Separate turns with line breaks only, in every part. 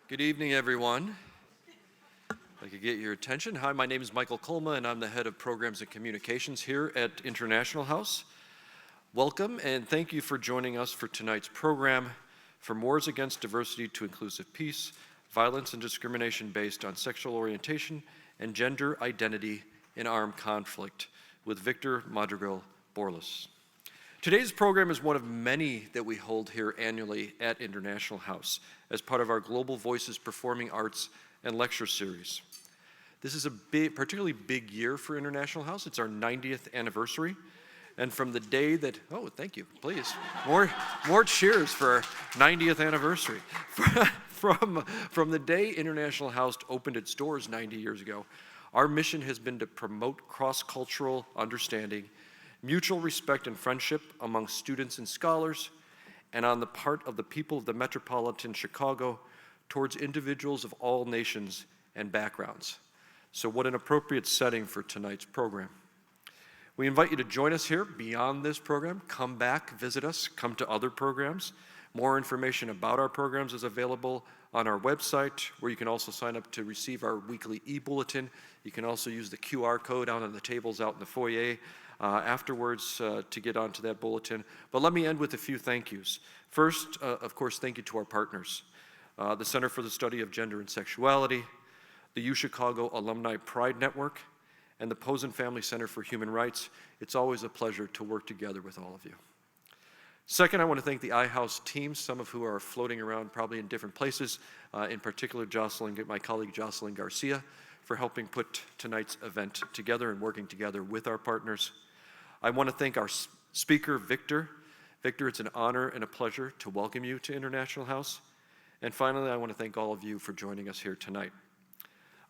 Good evening, everyone. If I could get your attention. Hi, my name is Michael Colma, and I'm the head of programs and communications here at International House. Welcome, and thank you for joining us for tonight's program, From Wars Against Diversity to Inclusive Peace, Violence and Discrimination Based on Sexual Orientation and Gender Identity in Armed Conflict, with Victor Madrigal-Borloz. Today's program is one of many that we hold here annually at International House as part of our Global Voices Performing Arts and Lecture Series. This is a particularly big year for International House. It's our 90th anniversary. And from the day that, oh, thank you, please. More cheers for our 90th anniversary. From the day International House opened its doors 90 years ago, our mission has been to promote cross-cultural understanding, mutual respect and friendship among students and scholars, and on the part of the people of the metropolitan Chicago towards individuals of all nations and backgrounds. So what an appropriate setting for tonight's program. We invite you to join us here beyond this program. Come back, visit us, come to other programs. More information about our programs is available on our website, where you can also sign up to receive our weekly e-bulletin. You can also use the QR code out on the tables out in the foyer afterwards to get onto that bulletin. But let me end with a few thank yous. First, of course, thank you to our partners. The Center for the Study of Gender and Sexuality, the UChicago Alumni PRIDE Network, and the Posen Family Center for Human Rights. It's always a pleasure to work together with all of you. Second, I want to thank the iHouse team, some of who are floating around probably in different places, in particular my colleague Jocelyn Garcia, for helping put tonight's event together and working together with our partners. I want to thank our speaker, Victor. Victor, it's an honor and a pleasure to welcome you to International House. And finally, I want to thank all of you for joining us here tonight.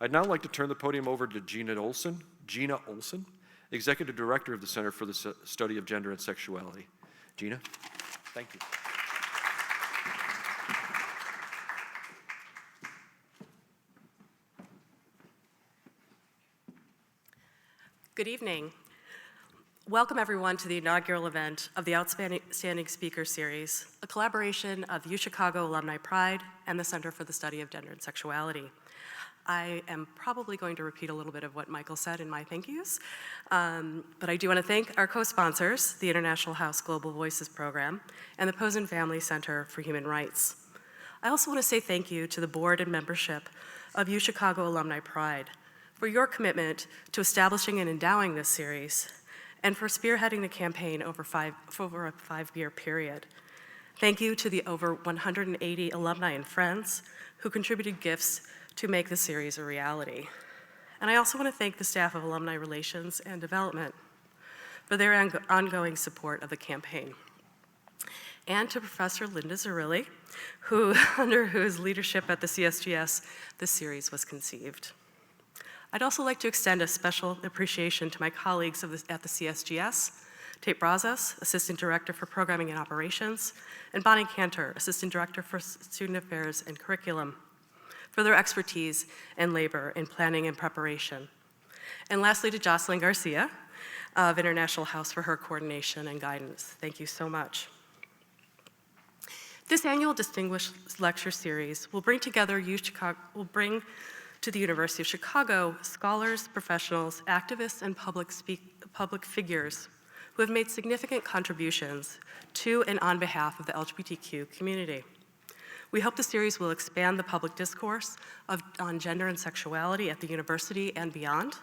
I'd now like to turn the podium over to Gina Olson, Executive Director of the Center for the Study of Gender and Sexuality. Gina, thank you.
Good evening. Welcome everyone to the inaugural event of the Outstanding Speaker Series, a collaboration of UChicago Alumni PRIDE and the Center for the Study of Gender and Sexuality. I am probably going to repeat a little bit of what Michael said in my thank yous, but I do want to thank our co-sponsors, the International House Global Voices Program and the Posen Family Center for Human Rights. I also want to say thank you to the board and membership of UChicago Alumni PRIDE for your commitment to establishing and endowing this series, and for spearheading the campaign over a five-year period. Thank you to the over 180 alumni and friends who contributed gifts to make the series a reality. And I also want to thank the staff of Alumni Relations and Development for their ongoing support of the campaign. And to Professor Linda Zerilli, under whose leadership at the CSGS this series was conceived. I'd also like to extend a special appreciation to my colleagues at the CSGS, Tate Brazos, Assistant Director for Programming and Operations, and Bonnie Cantor, Assistant Director for Student Affairs and Curriculum, for their expertise and labor in planning and preparation. And lastly, to Jocelyn Garcia of International House for her coordination and guidance. Thank you so much. This annual Distinguished Lecture Series will bring to the University of Chicago scholars, professionals, activists, and public figures who have made significant contributions to and on behalf of the LGBTQ community. We hope the series will expand the public discourse on gender and sexuality at the university and beyond,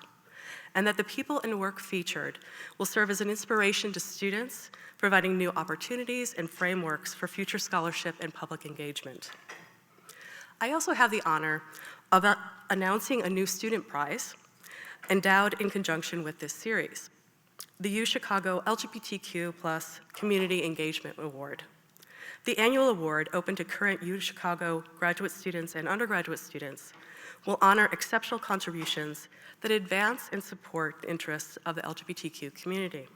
and that the people and work featured will serve as an inspiration to students, providing new opportunities and frameworks for future scholarship and public engagement. I also have the honor of announcing a new student prize endowed in conjunction with this series, the UChicago LGBTQ+ Community Engagement Award. The annual award, open to current UChicago graduate students and undergraduate students, will honor exceptional contributions that advance and support the interests of the LGBTQ community.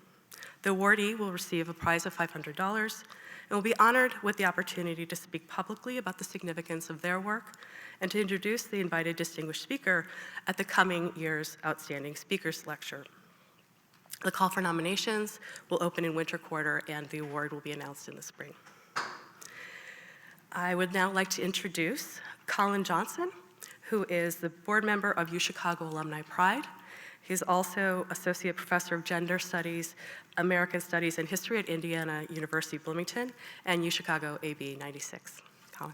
The awardee will receive a prize of $500 and will be honored with the opportunity to speak publicly about the significance of their work and to introduce the invited distinguished speaker at the coming year's Outstanding Speakers Lecture. The call for nominations will open in winter quarter and the award will be announced in the spring. I would now like to introduce Colin Johnson, who is the board member of UChicago Alumni PRIDE. He's also Associate Professor of Gender Studies, American Studies, and History at Indiana University Bloomington and UChicago AB 96. Colin.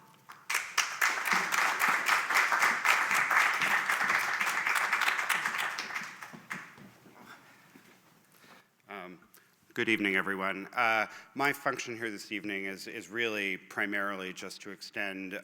Good evening, everyone. My function here this evening is really primarily just to extend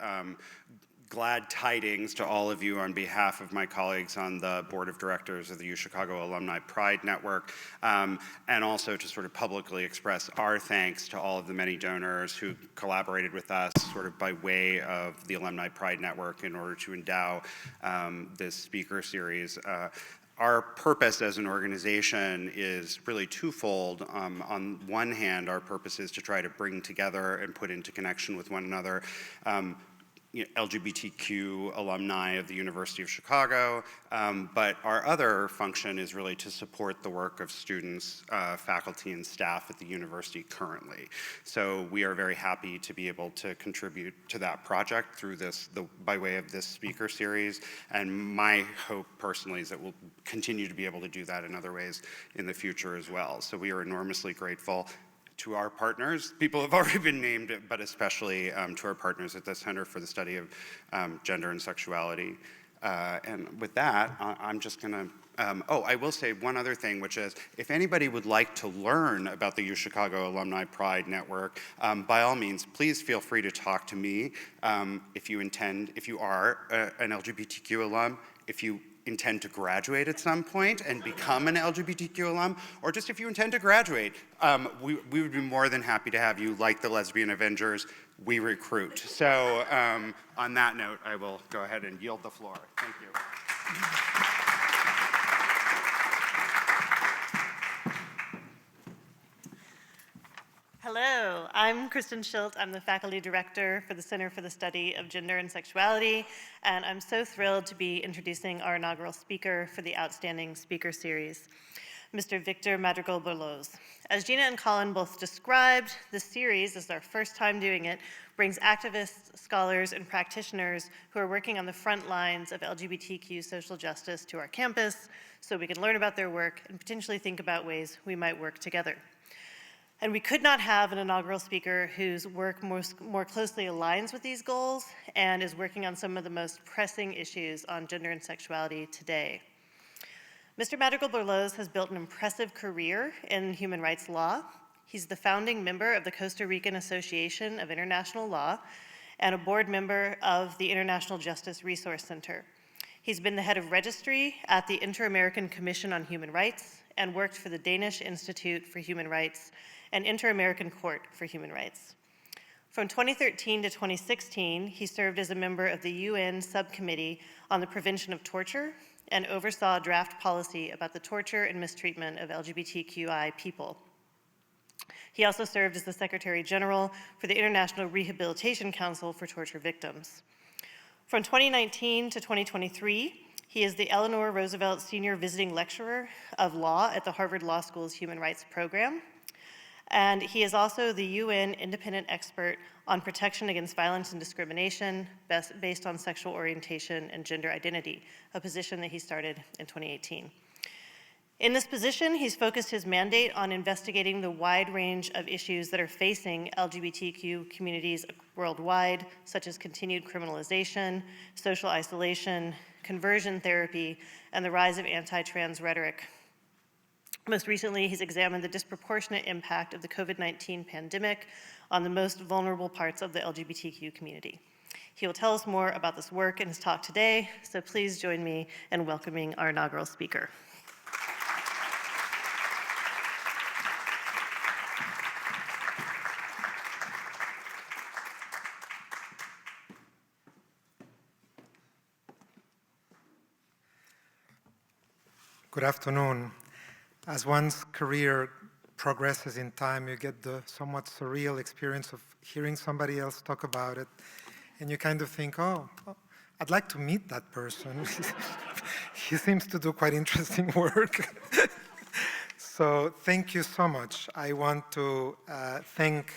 glad tidings to all of you on behalf of my colleagues on the board of directors of the UChicago Alumni PRIDE Network, and also to sort of publicly express our thanks to all of the many donors who collaborated with us sort of by way of the Alumni PRIDE Network in order to endow this speaker series. Our purpose as an organization is really twofold. On one hand, our purpose is to try to bring together and put into connection with one another LGBTQ alumni of the University of Chicago, but our other function is really to support the work of students, faculty, and staff at the university currently. So we are very happy to be able to contribute to that project through by way of this speaker series, and my hope personally is that we'll continue to be able to do that in other ways in the future as well. So we are enormously grateful to our partners. People have already been named, but especially to our partners at the Center for the Study of Gender and Sexuality. And with that, I'm just gonna, I will say one other thing, which is if anybody would like to learn about the UChicago Alumni PRIDE Network, by all means, please feel free to talk to me if you are an LGBTQ alum, if you intend to graduate at some point and become an LGBTQ alum, or just if you intend to graduate, we would be more than happy to have you. Like the Lesbian Avengers, we recruit. So on that note, I will go ahead and yield the floor. Thank you.
Hello, I'm Kristen Schilt. I'm the faculty director for the Center for the Study of Gender and Sexuality, and I'm so thrilled to be introducing our inaugural speaker for the Outstanding Speaker Series, Mr. Victor Madrigal-Borloz. As Gina and Colin both described, this series, this is our first time doing it, brings activists, scholars, and practitioners who are working on the front lines of LGBTQ social justice to our campus so we can learn about their work and potentially think about ways we might work together. And we could not have an inaugural speaker whose work more closely aligns with these goals and is working on some of the most pressing issues on gender and sexuality today. Mr. Madrigal-Borloz has built an impressive career in human rights law. He's the founding member of the Costa Rican Association of International Law and a board member of the International Justice Resource Center. He's been the head of registry at the Inter-American Commission on Human Rights and worked for the Danish Institute for Human Rights and Inter-American Court for Human Rights. From 2013 to 2016, he served as a member of the UN Subcommittee on the Prevention of Torture and oversaw draft policy about the torture and mistreatment of LGBTQI people. He also served as the Secretary General for the International Rehabilitation Council for Torture Victims. From 2019 to 2023, he is the Eleanor Roosevelt Senior Visiting Lecturer of Law at the Harvard Law School's Human Rights Program. And he is also the UN Independent Expert on Protection Against Violence and Discrimination based on sexual orientation and gender identity, a position that he started in 2018. In this position, he's focused his mandate on investigating the wide range of issues that are facing LGBTQ communities worldwide, such as continued criminalization, social isolation, conversion therapy, and the rise of anti-trans rhetoric. Most recently, he's examined the disproportionate impact of the COVID-19 pandemic on the most vulnerable parts of the LGBTQ community. He will tell us more about this work in his talk today, so please join me in welcoming our inaugural speaker.
Good afternoon. As one's career progresses in time, you get the somewhat surreal experience of hearing somebody else talk about it, and you kind of think, oh, I'd like to meet that person. He seems to do quite interesting work. So thank you so much. I want to thank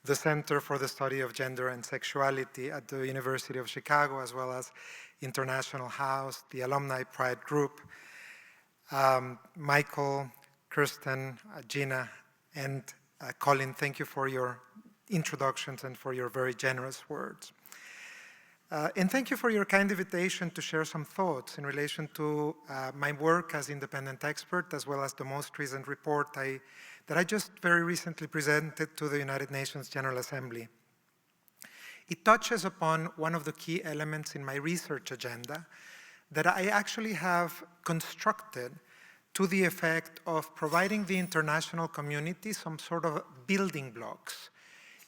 the Center for the Study of Gender and Sexuality at the University of Chicago, as well as International House, the Alumni PRIDE group, Michael, Kirsten, Gina, and Colin, thank you for your introductions and for your very generous words. And thank you for your kind invitation to share some thoughts in relation to my work as independent expert, as well as the most recent report that I just very recently presented to the United Nations General Assembly. It touches upon one of the key elements in my research agenda that I actually have constructed to the effect of providing the international community some sort of building blocks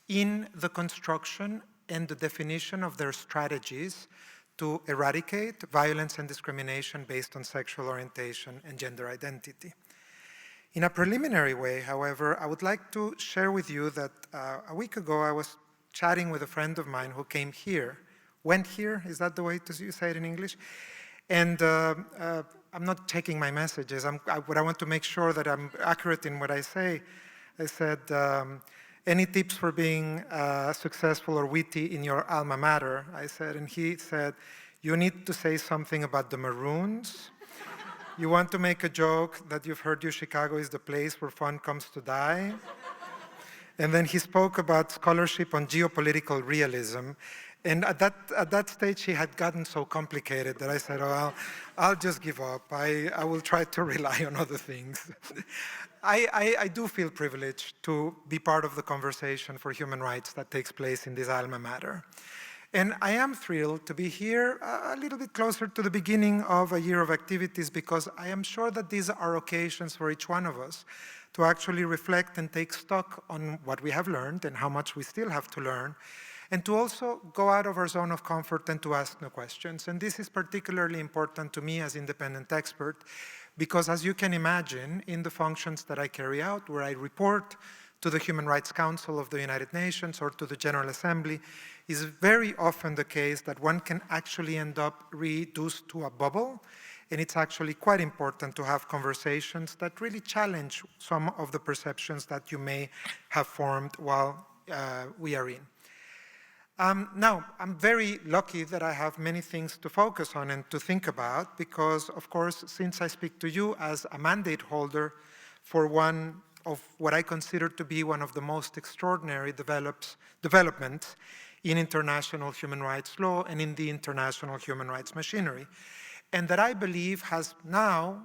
in the construction and the definition of their strategies to eradicate violence and discrimination based on sexual orientation and gender identity. In a preliminary way, however, I would like to share with you that a week ago I was chatting with a friend of mine who came here, went here, is that the way you say it in English? And I'm not checking my messages, but I want to make sure that I'm accurate in what I say. I said, any tips for being successful or witty in your alma mater? I said, and he said, you need to say something about the Maroons. You want to make a joke that you've heard UChicago is the place where fun comes to die. And then he spoke about scholarship on geopolitical realism. And at that stage, he had gotten so complicated that I said, oh, I'll just give up. I will try to rely on other things. I do feel privileged to be part of the conversation for human rights that takes place in this alma mater. And I am thrilled to be here a little bit closer to the beginning of a year of activities, because I am sure that these are occasions for each one of us to actually reflect and take stock on what we have learned and how much we still have to learn, and to also go out of our zone of comfort and to ask new questions. And this is particularly important to me as independent expert, because as you can imagine, in the functions that I carry out, where I report to the Human Rights Council of the United Nations or to the General Assembly, is very often the case that one can actually end up reduced to a bubble. And it's actually quite important to have conversations that really challenge some of the perceptions that you may have formed while we are in. Now, I'm very lucky that I have many things to focus on and to think about, because, of course, since I speak to you as a mandate holder for one of what I consider to be one of the most extraordinary developments in international human rights law and in the international human rights machinery, and that I believe has now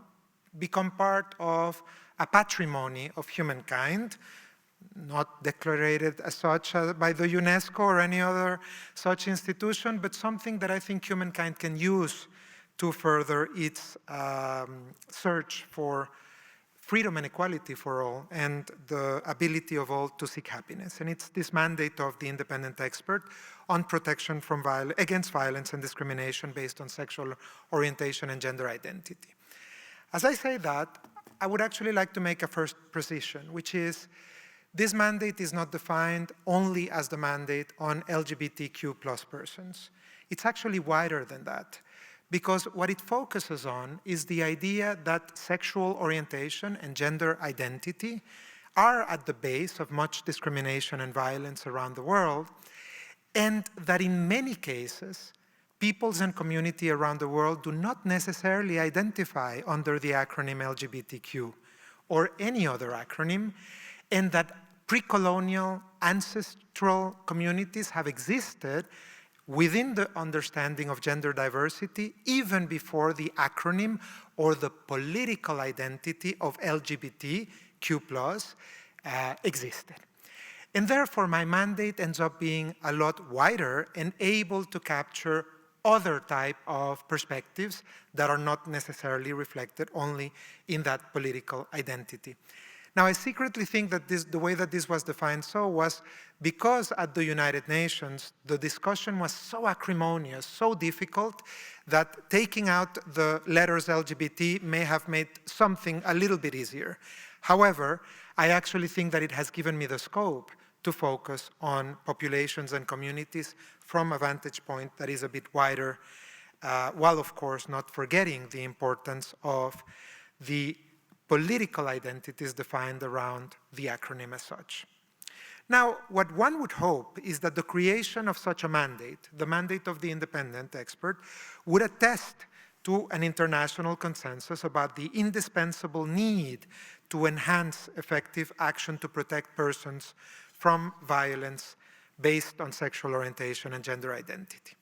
become part of a patrimony of humankind, not declared as such by the UNESCO or any other such institution, but something that I think humankind can use to further its search for freedom and equality for all, and the ability of all to seek happiness. And it's this mandate of the independent expert on protection from against violence and discrimination based on sexual orientation and gender identity. As I say that, I would actually like to make a first precision, which is this mandate is not defined only as the mandate on LGBTQ plus persons. It's actually wider than that, because what it focuses on is the idea that sexual orientation and gender identity are at the base of much discrimination and violence around the world, and that in many cases, peoples and community around the world do not necessarily identify under the acronym LGBTQ or any other acronym, and that pre-colonial ancestral communities have existed within the understanding of gender diversity even before the acronym or the political identity of LGBTQ+ existed. And therefore, my mandate ends up being a lot wider and able to capture other type of perspectives that are not necessarily reflected only in that political identity. Now, I secretly think that the way that this was defined was because at the United Nations, the discussion was so acrimonious, so difficult, that taking out the letters LGBT may have made something a little bit easier. However, I actually think that it has given me the scope to focus on populations and communities from a vantage point that is a bit wider, while of course not forgetting the importance of the political identities defined around the acronym as such. Now, what one would hope is that the creation of such a mandate, the mandate of the independent expert, would attest to an international consensus about the indispensable need to enhance effective action to protect persons from violence based on sexual orientation and gender identity.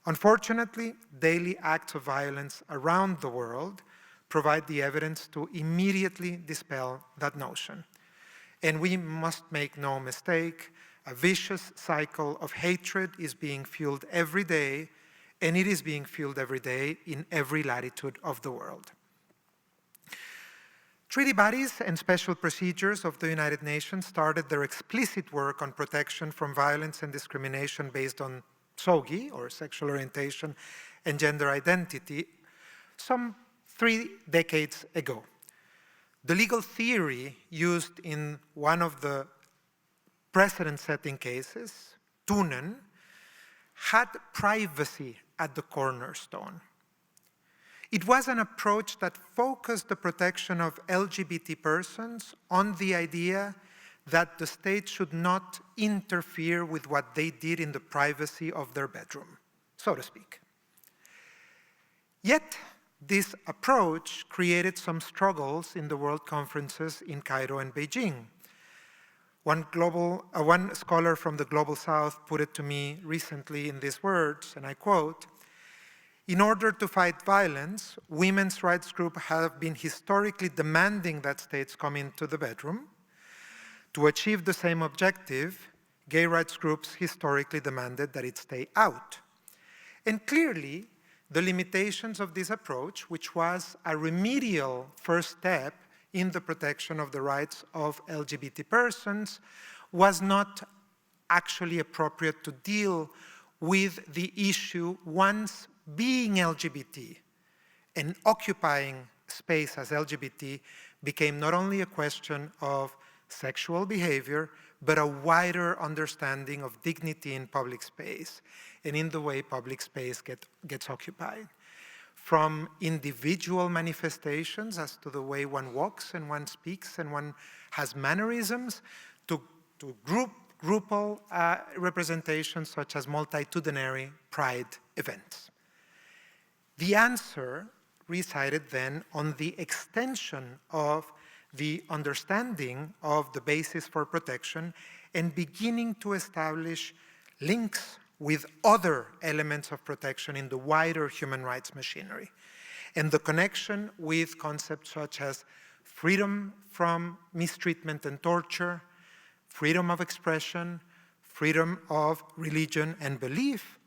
Unfortunately, daily acts of violence around the world provide the evidence to immediately dispel that notion. And we must make no mistake, a vicious cycle of hatred is being fueled every day, and it is being fueled every day in every latitude of the world. Treaty bodies and special procedures of the United Nations started their explicit work on protection from violence and discrimination based on SOGI, or sexual orientation and gender identity, some 3 decades ago. The legal theory used in one of the precedent-setting cases, Tunen, had privacy at the cornerstone. It was an approach that focused the protection of LGBT persons on the idea that the state should not interfere with what they did in the privacy of their bedroom, so to speak. Yet, this approach created some struggles in the world conferences in Cairo and Beijing. One scholar from the Global South put it to me recently in these words, and I quote, "In order to fight violence, women's rights groups have been historically demanding that states come into the bedroom. To achieve the same objective, gay rights groups historically demanded that it stay out." And clearly, the limitations of this approach, which was a remedial first step in the protection of the rights of LGBT persons, was not actually appropriate to deal with the issue once being LGBT and occupying space as LGBT became not only a question of sexual behavior, but a wider understanding of dignity in public space and in the way public space gets occupied. From individual manifestations as to the way one walks and one speaks and one has mannerisms, to groupal representations such as multitudinary pride events. The answer resided then on the extension of the understanding of the basis for protection and beginning to establish links with other elements of protection in the wider human rights machinery, and the connection with concepts such as freedom from mistreatment and torture, freedom of expression, freedom of religion and belief,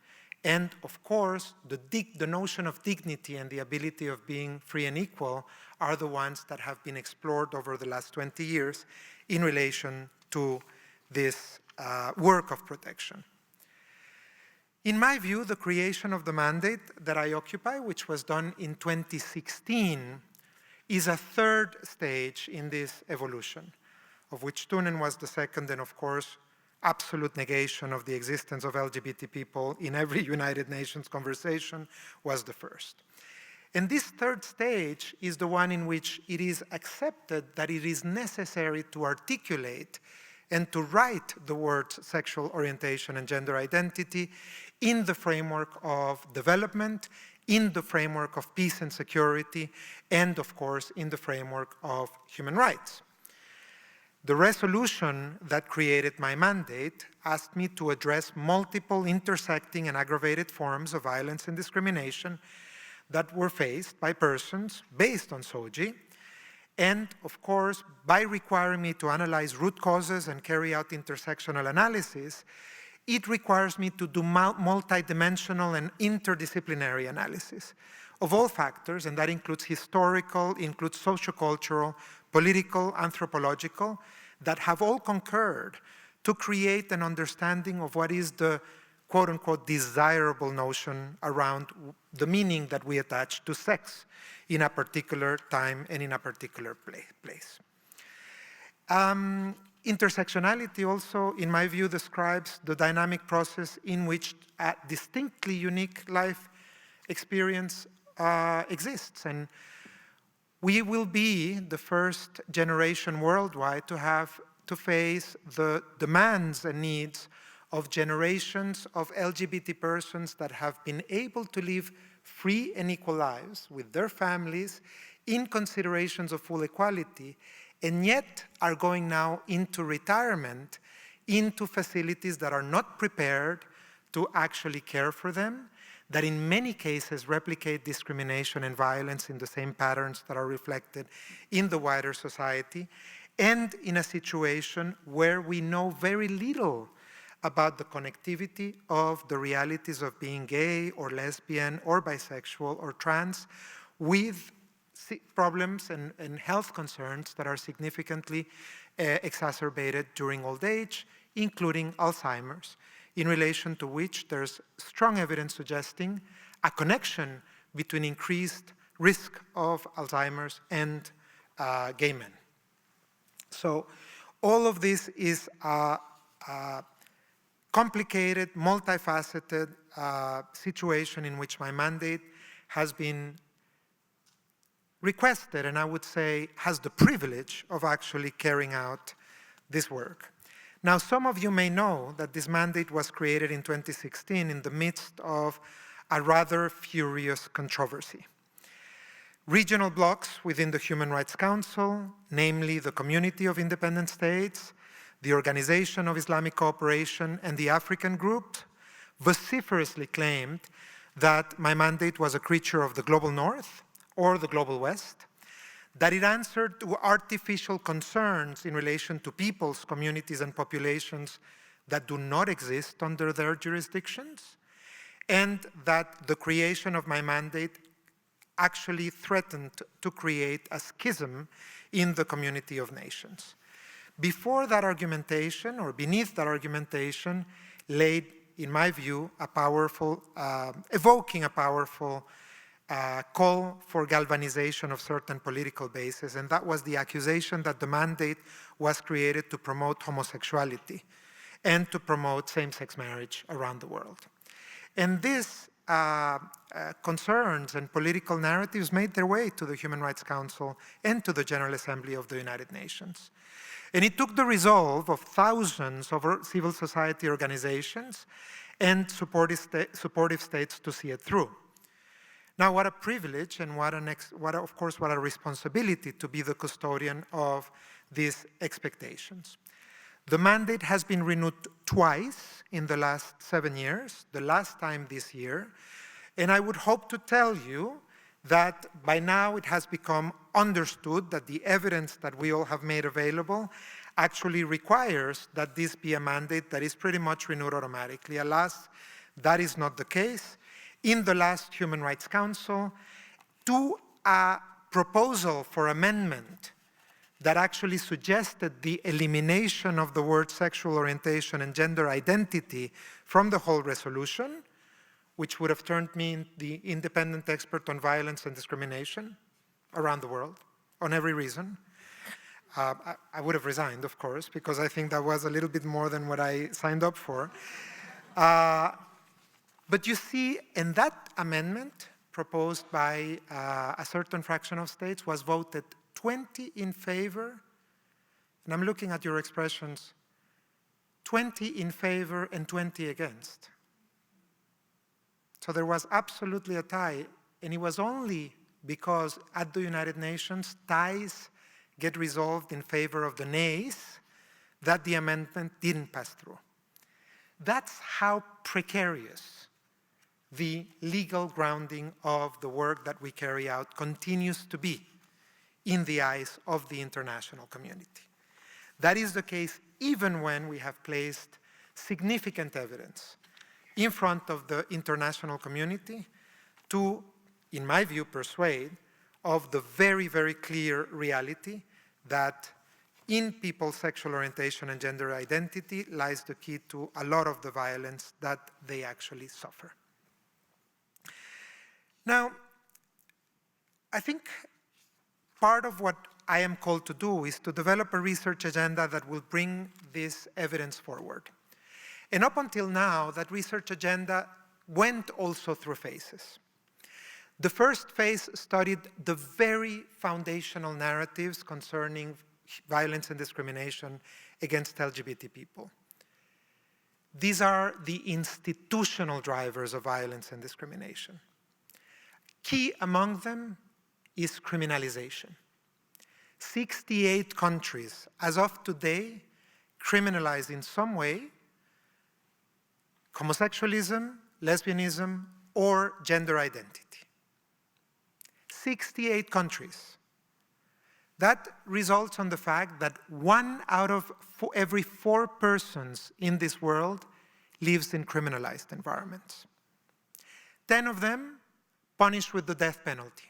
and of course, the notion of dignity and the ability of being free and equal are the ones that have been explored over the last 20 years in relation to this work of protection. In my view, the creation of the mandate that I occupy, which was done in 2016, is a third stage in this evolution, of which Tunen was the second, and of course, absolute negation of the existence of LGBT people in every United Nations conversation was the first. And this third stage is the one in which it is accepted that it is necessary to articulate and to write the words sexual orientation and gender identity in the framework of development, in the framework of peace and security, and of course, in the framework of human rights. The resolution that created my mandate asked me to address multiple intersecting and aggravated forms of violence and discrimination that were faced by persons based on SOGI, and of course, by requiring me to analyze root causes and carry out intersectional analysis, it requires me to do multidimensional and interdisciplinary analysis of all factors, and that includes historical, includes socio-cultural, political, anthropological, that have all concurred to create an understanding of what is the quote-unquote desirable notion around the meaning that we attach to sex in a particular time and in a particular place. Intersectionality also, in my view, describes the dynamic process in which a distinctly unique life experience exists. And we will be the first generation worldwide to to face the demands and needs of generations of LGBT persons that have been able to live free and equal lives with their families in considerations of full equality, and yet are going now into retirement, into facilities that are not prepared to actually care for them, that in many cases replicate discrimination and violence in the same patterns that are reflected in the wider society, and in a situation where we know very little about the connectivity of the realities of being gay or lesbian or bisexual or trans with problems and health concerns that are significantly exacerbated during old age, including Alzheimer's, in relation to which there's strong evidence suggesting a connection between increased risk of Alzheimer's and gay men. So all of this is a complicated, multifaceted situation in which my mandate has been requested, and I would say has the privilege of actually carrying out this work. Now, some of you may know that this mandate was created in 2016 in the midst of a rather furious controversy. Regional blocs within the Human Rights Council, namely the Community of Independent States, the Organization of Islamic Cooperation, and the African Group, vociferously claimed that my mandate was a creature of the Global North or the Global West, that it answered to artificial concerns in relation to peoples, communities, and populations that do not exist under their jurisdictions, and that the creation of my mandate actually threatened to create a schism in the community of nations. Before that argumentation, or beneath that argumentation, laid, in my view, a powerful, evoking a powerful call for galvanization of certain political bases, and that was the accusation that the mandate was created to promote homosexuality and to promote same-sex marriage around the world. And these concerns and political narratives made their way to the Human Rights Council and to the General Assembly of the United Nations. And it took the resolve of thousands of civil society organizations and supportive states to see it through. Now, what a privilege and what a responsibility to be the custodian of these expectations. The mandate has been renewed twice in the last 7 years, the last time this year, and I would hope to tell you that by now it has become understood that the evidence that we all have made available actually requires that this be a mandate that is pretty much renewed automatically. Alas, that is not the case. In the last Human Rights Council, to a proposal for amendment that actually suggested the elimination of the word sexual orientation and gender identity from the whole resolution, which would have turned me the independent expert on violence and discrimination around the world, on every reason. I would have resigned, of course, because I think that was a little bit more than what I signed up for. But you see, in that amendment proposed by a certain fraction of states was voted 20 in favor, and I'm looking at your expressions, 20 in favor and 20 against. So there was absolutely a tie, and it was only because at the United Nations, ties get resolved in favor of the nays that the amendment didn't pass through. That's how precarious the legal grounding of the work that we carry out continues to be in the eyes of the international community. That is the case even when we have placed significant evidence in front of the international community to, in my view, persuade of the very, very clear reality that in people's sexual orientation and gender identity lies the key to a lot of the violence that they actually suffer. Now, I think part of what I am called to do is to develop a research agenda that will bring this evidence forward. And up until now, that research agenda went also through phases. The first phase studied the very foundational narratives concerning violence and discrimination against LGBT people. These are the institutional drivers of violence and discrimination. Key among them is criminalization. 68 countries, as of today, criminalize in some way homosexualism, lesbianism, or gender identity. 68 countries. That results on the fact that 1 out of every 4 persons in this world lives in criminalized environments. 10 of them punished with the death penalty.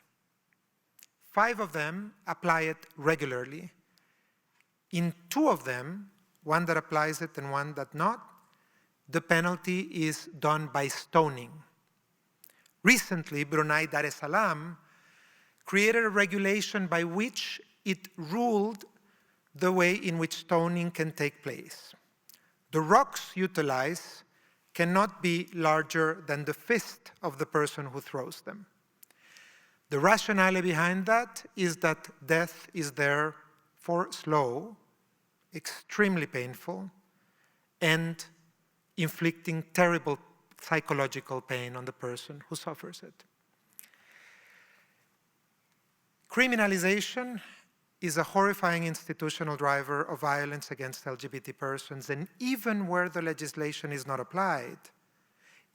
5 of them apply it regularly. In 2 of them, one that applies it and one that not, the penalty is done by stoning. Recently, Brunei Dar es Salaam created a regulation by which it ruled the way in which stoning can take place. The rocks utilized cannot be larger than the fist of the person who throws them. The rationale behind that is that death is there for slow, extremely painful, and inflicting terrible psychological pain on the person who suffers it. Criminalization is a horrifying institutional driver of violence against LGBT persons, and even where the legislation is not applied,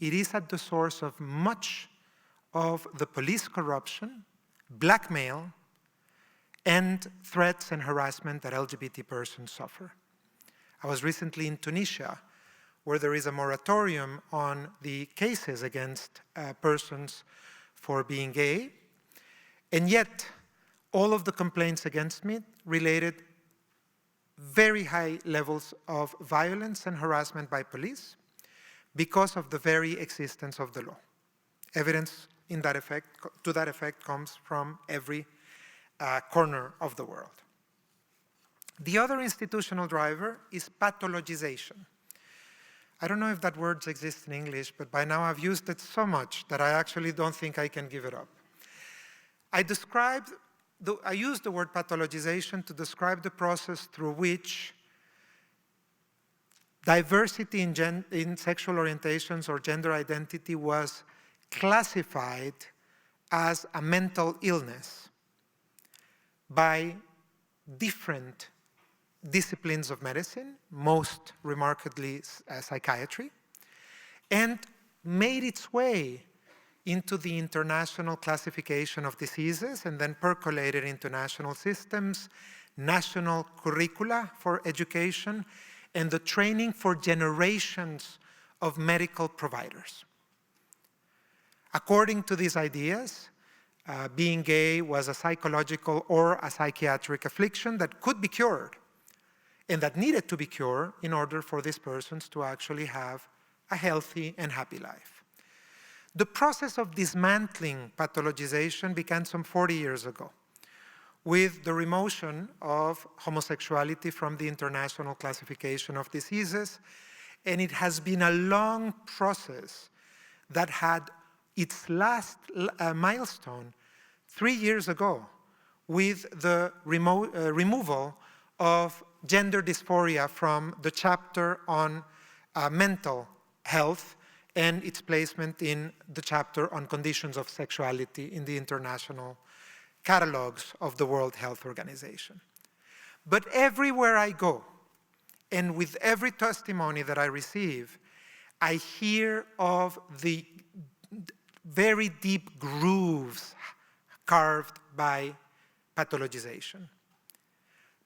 it is at the source of much of the police corruption, blackmail, and threats and harassment that LGBT persons suffer. I was recently in Tunisia, where there is a moratorium on the cases against persons for being gay, and yet all of the complaints against me related very high levels of violence and harassment by police because of the very existence of the law. Evidence to that effect comes from every corner of the world. The other institutional driver is pathologization. I don't know if that word exists in English, but by now I've used it so much that I actually don't think I can give it up. I used the word pathologization to describe the process through which diversity in sexual orientations or gender identity was classified as a mental illness by different disciplines of medicine, most remarkably psychiatry, and made its way into the international classification of diseases and then percolated into national systems, national curricula for education, and the training for generations of medical providers. According to these ideas, being gay was a psychological or a psychiatric affliction that could be cured and that needed to be cured in order for these persons to actually have a healthy and happy life. The process of dismantling pathologization began some 40 years ago with the remotion of homosexuality from the international classification of diseases, and it has been a long process that had its last milestone 3 years ago with the removal of gender dysphoria from the chapter on mental health and its placement in the chapter on conditions of sexuality in the international catalogs of the World Health Organization. But everywhere I go, and with every testimony that I receive, I hear of the very deep grooves carved by pathologization.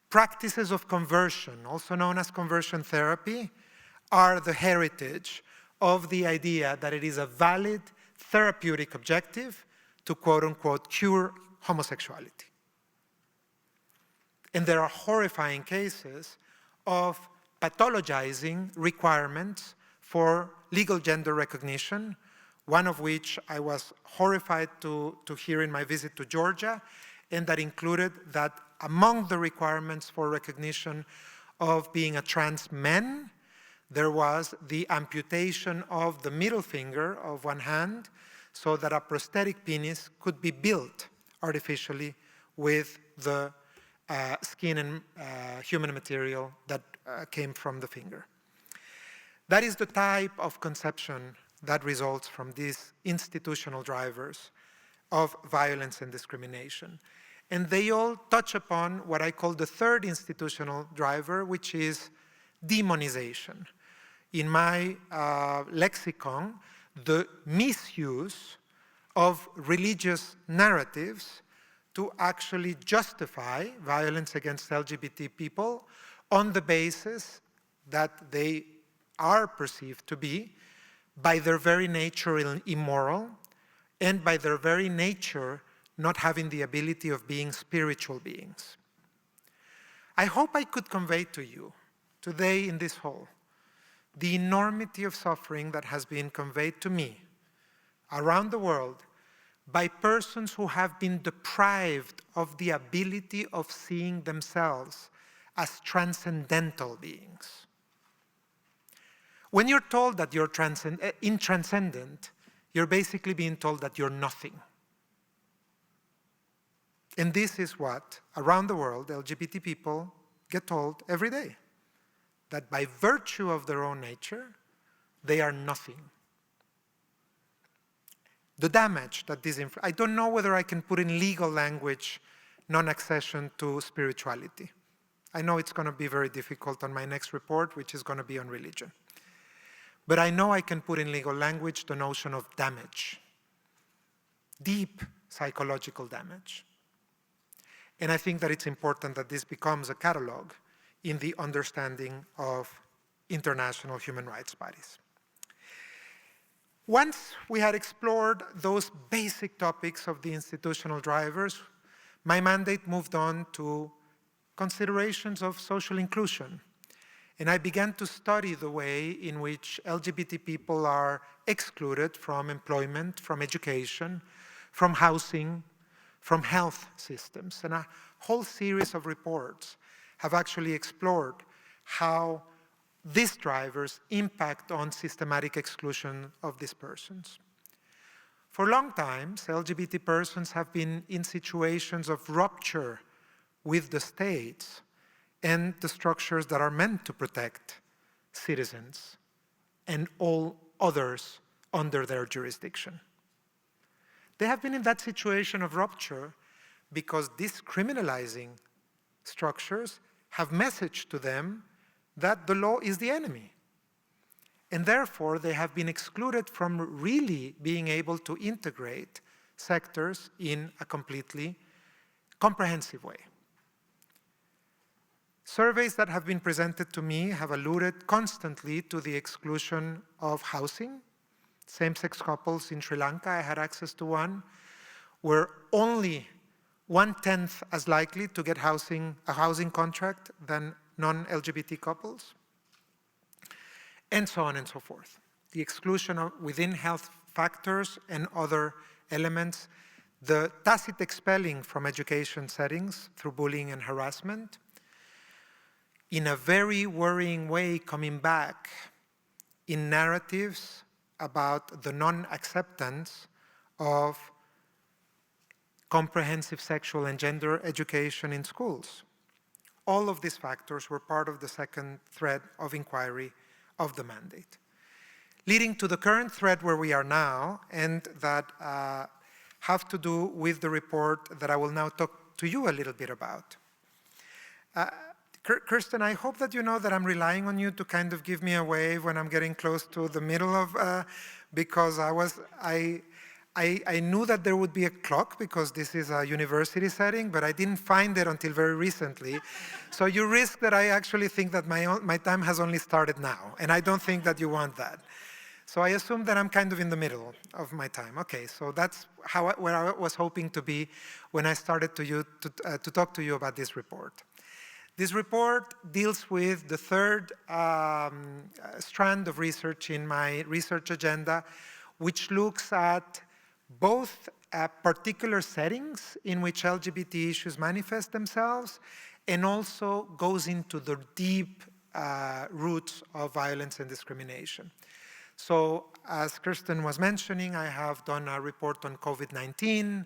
Practices of conversion, also known as conversion therapy, are the heritage of the idea that it is a valid therapeutic objective to quote-unquote cure homosexuality. And there are horrifying cases of pathologizing requirements for legal gender recognition, one of which I was horrified to hear in my visit to Georgia, and that included that among the requirements for recognition of being a trans man, there was the amputation of the middle finger of one hand so that a prosthetic penis could be built artificially with the skin and human material that came from the finger. That is the type of conception that results from these institutional drivers of violence and discrimination. And they all touch upon what I call the third institutional driver, which is demonization. In my lexicon, the misuse of religious narratives to actually justify violence against LGBT people on the basis that they are perceived to be, by their very nature, immoral, and by their very nature not having the ability of being spiritual beings. I hope I could convey to you today in this hall the enormity of suffering that has been conveyed to me around the world by persons who have been deprived of the ability of seeing themselves as transcendental beings. When you're told that you're intranscendent, you're basically being told that you're nothing. And this is what, around the world, LGBT people get told every day, that by virtue of their own nature, they are nothing. The damage that this, I don't know whether I can put in legal language non-accession to spirituality. I know it's going to be very difficult on my next report, which is going to be on religion. But I know I can put in legal language the notion of damage, deep psychological damage. And I think that it's important that this becomes a catalog in the understanding of international human rights bodies. Once we had explored those basic topics of the institutional drivers, my mandate moved on to considerations of social inclusion. And I began to study the way in which LGBT people are excluded from employment, from education, from housing, from health systems. And a whole series of reports have actually explored how these drivers impact on systematic exclusion of these persons. For long times, LGBT persons have been in situations of rupture with the states and the structures that are meant to protect citizens and all others under their jurisdiction. They have been in that situation of rupture because these criminalizing structures have messaged to them that the law is the enemy. And therefore, they have been excluded from really being able to integrate sectors in a completely comprehensive way. Surveys that have been presented to me have alluded constantly to the exclusion of housing. Same-sex couples in Sri Lanka, I had access to one, were only 1/10 as likely to get a housing contract than non-LGBT couples, and so on and so forth. The exclusion within health factors and other elements, the tacit expelling from education settings through bullying and harassment, in a very worrying way coming back in narratives about the non-acceptance of comprehensive sexual and gender education in schools. All of these factors were part of the second thread of inquiry of the mandate, leading to the current thread where we are now, and that have to do with the report that I will now talk to you a little bit about. Kirsten, I hope that you know that I'm relying on you to kind of give me a wave when I'm getting close to the middle of, because I knew that there would be a clock because this is a university setting, but I didn't find it until very recently. So you risk that I actually think that my time has only started now, and I don't think that you want that. So I assume that I'm kind of in the middle of my time. Okay, so that's where I was hoping to be when I started to talk to you about this report. This report deals with the third strand of research in my research agenda, which looks at both particular settings in which LGBT issues manifest themselves, and also goes into the deep roots of violence and discrimination. So, as Kirsten was mentioning, I have done a report on COVID-19.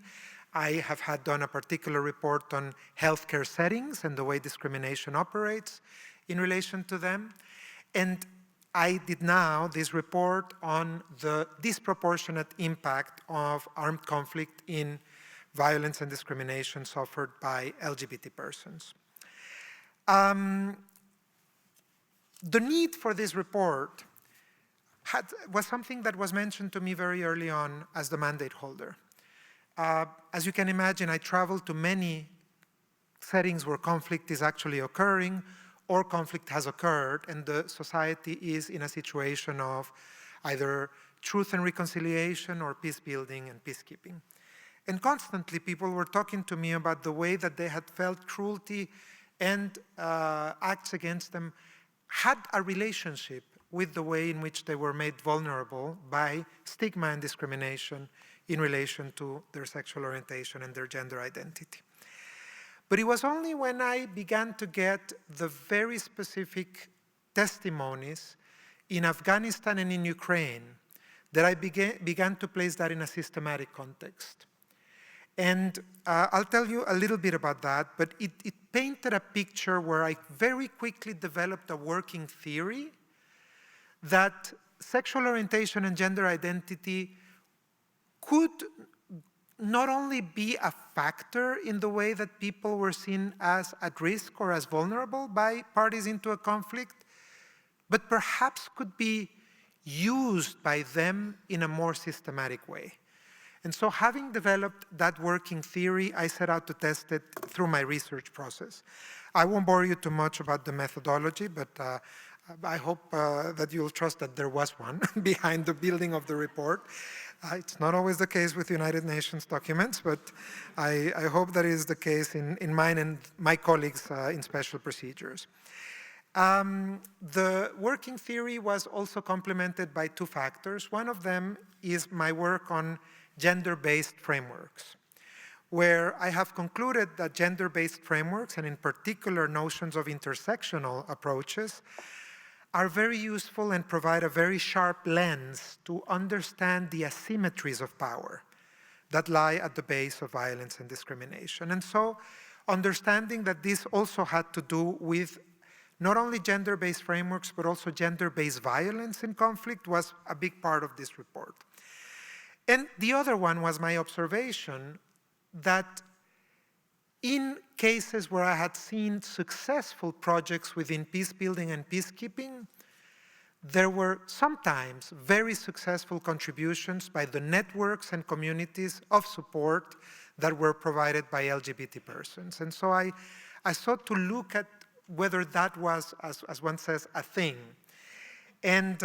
I have done a particular report on healthcare settings and the way discrimination operates. in relation to them. And I did now this report on the disproportionate impact of armed conflict in violence and discrimination suffered by LGBT persons. The need for this report was something that was mentioned to me very early on as the mandate holder. As you can imagine, I traveled to many settings where conflict is actually occurring or conflict has occurred, and the society is in a situation of either truth and reconciliation or peace building and peacekeeping. And constantly people were talking to me about the way that they had felt cruelty and acts against them had a relationship with the way in which they were made vulnerable by stigma and discrimination in relation to their sexual orientation and their gender identity. But it was only when I began to get the very specific testimonies in Afghanistan and in Ukraine that I began to place that in a systematic context. And I'll tell you a little bit about that, but it painted a picture where I very quickly developed a working theory that sexual orientation and gender identity could not only be a factor in the way that people were seen as at risk or as vulnerable by parties into a conflict, but perhaps could be used by them in a more systematic way. And so having developed that working theory, I set out to test it through my research process. I won't bore you too much about the methodology, but I hope that you'll trust that there was one behind the building of the report. It's not always the case with United Nations documents, but I hope that is the case in mine and my colleagues in special procedures. The working theory was also complemented by two factors. One of them is my work on gender-based frameworks, where I have concluded that gender-based frameworks, and in particular notions of intersectional approaches, are very useful and provide a very sharp lens to understand the asymmetries of power that lie at the base of violence and discrimination. And so understanding that this also had to do with not only gender-based frameworks, but also gender-based violence in conflict was a big part of this report. And the other one was my observation that in cases where I had seen successful projects within peacebuilding and peacekeeping, there were sometimes very successful contributions by the networks and communities of support that were provided by LGBT persons. And so I sought to look at whether that was, as one says, a thing, and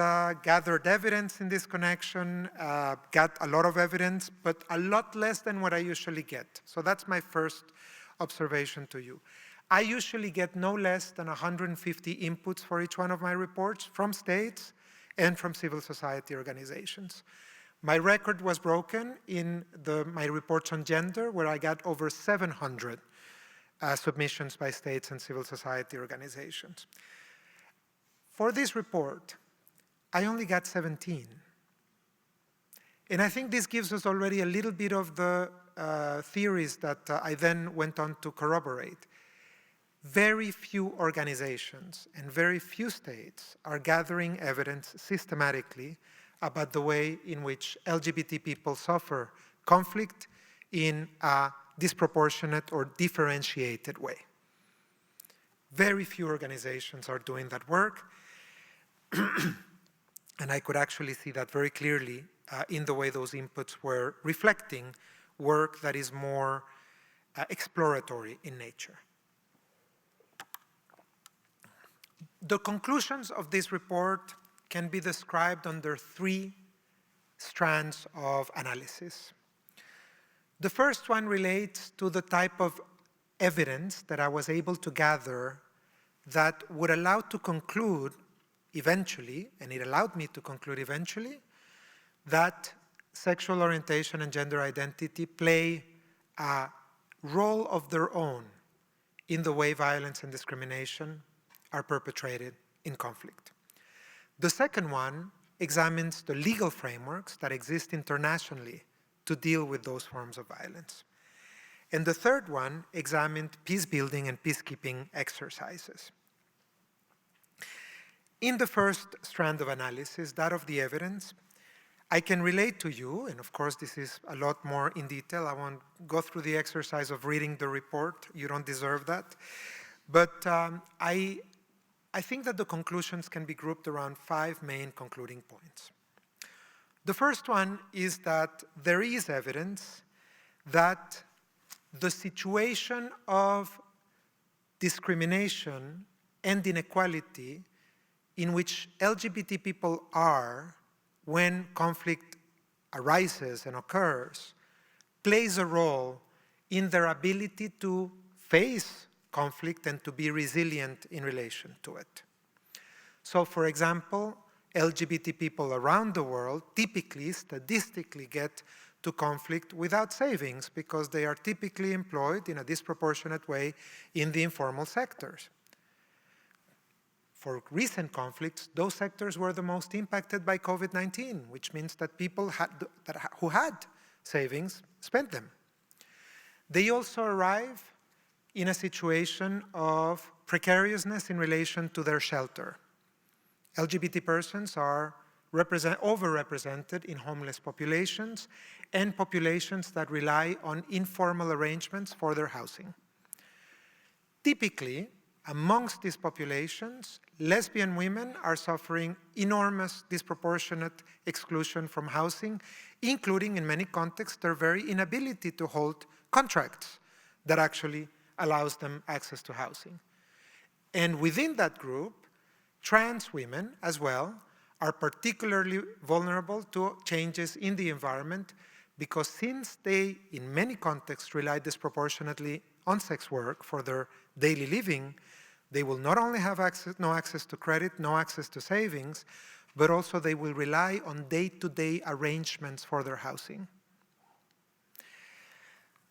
gathered evidence in this connection, got a lot of evidence, but a lot less than what I usually get. So that's my first observation to you. I usually get no less than 150 inputs for each one of my reports from states and from civil society organizations. My record was broken in my reports on gender, where I got over 700 submissions by states and civil society organizations. For this report, I only got 17. And I think this gives us already a little bit of the theories that I then went on to corroborate. Very few organizations and very few states are gathering evidence systematically about the way in which LGBT people suffer conflict in a disproportionate or differentiated way. Very few organizations are doing that work. And I could actually see that very clearly in the way those inputs were reflecting work that is more exploratory in nature. The conclusions of this report can be described under three strands of analysis. The first one relates to the type of evidence that I was able to gather that would allow to conclude eventually, and it allowed me to conclude eventually, that sexual orientation and gender identity play a role of their own in the way violence and discrimination are perpetrated in conflict. The second one examines the legal frameworks that exist internationally to deal with those forms of violence. And the third one examined peace building and peacekeeping exercises. In the first strand of analysis, that of the evidence, I can relate to you, and of course this is a lot more in detail. I won't go through the exercise of reading the report. You don't deserve that. But I think that the conclusions can be grouped around 5 main concluding points. The first one is that there is evidence that the situation of discrimination and inequality in which LGBT people are when conflict arises and occurs plays a role in their ability to face conflict and to be resilient in relation to it. So, for example, LGBT people around the world typically, statistically, get to conflict without savings because they are typically employed in a disproportionate way in the informal sectors. For recent conflicts, those sectors were the most impacted by COVID-19, which means that people who had savings spent them. They also arrive in a situation of precariousness in relation to their shelter. LGBT persons are overrepresented in homeless populations and populations that rely on informal arrangements for their housing. Typically, amongst these populations, lesbian women are suffering enormous disproportionate exclusion from housing, including in many contexts their very inability to hold contracts that actually allows them access to housing. And within that group, trans women as well are particularly vulnerable to changes in the environment because since they, in many contexts, rely disproportionately on sex work for their daily living, they will not only have no access to credit, no access to savings, but also they will rely on day-to-day arrangements for their housing.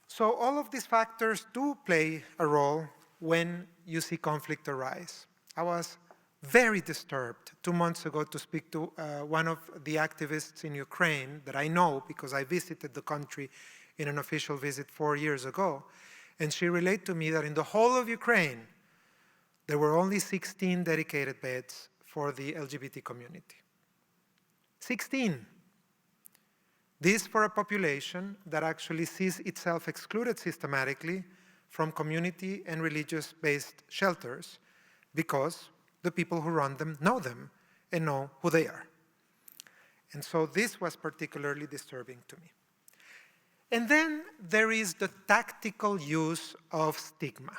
So all of these factors do play a role when you see conflict arise. I was very disturbed 2 months ago to speak to one of the activists in Ukraine that I know because I visited the country in an official visit 4 years ago. And she relayed to me that in the whole of Ukraine, there were only 16 dedicated beds for the LGBT community. 16. This for a population that actually sees itself excluded systematically from community and religious-based shelters because the people who run them and know who they are. And so this was particularly disturbing to me. And then there is the tactical use of stigma.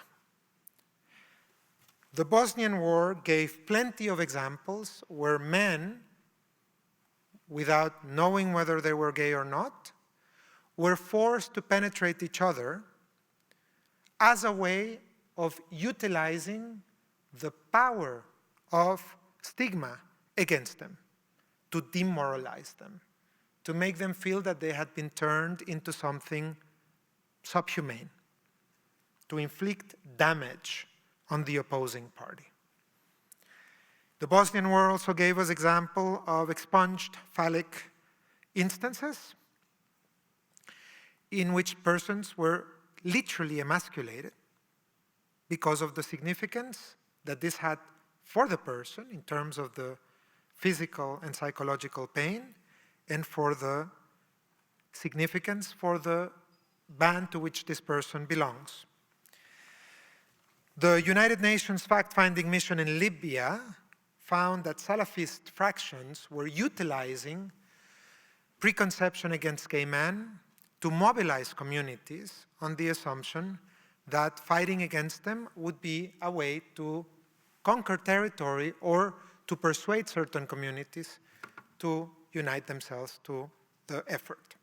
The Bosnian War gave plenty of examples where men, without knowing whether they were gay or not, were forced to penetrate each other as a way of utilizing the power of stigma against them, to demoralize them, to make them feel that they had been turned into something subhumane, to inflict damage on the opposing party. The Bosnian War also gave us example of expunged phallic instances in which persons were literally emasculated because of the significance that this had for the person in terms of the physical and psychological pain and for the significance for the band to which this person belongs. The United Nations fact-finding mission in Libya found that Salafist fractions were utilizing preconception against gay men to mobilize communities on the assumption that fighting against them would be a way to conquer territory or to persuade certain communities to unite themselves to the effort.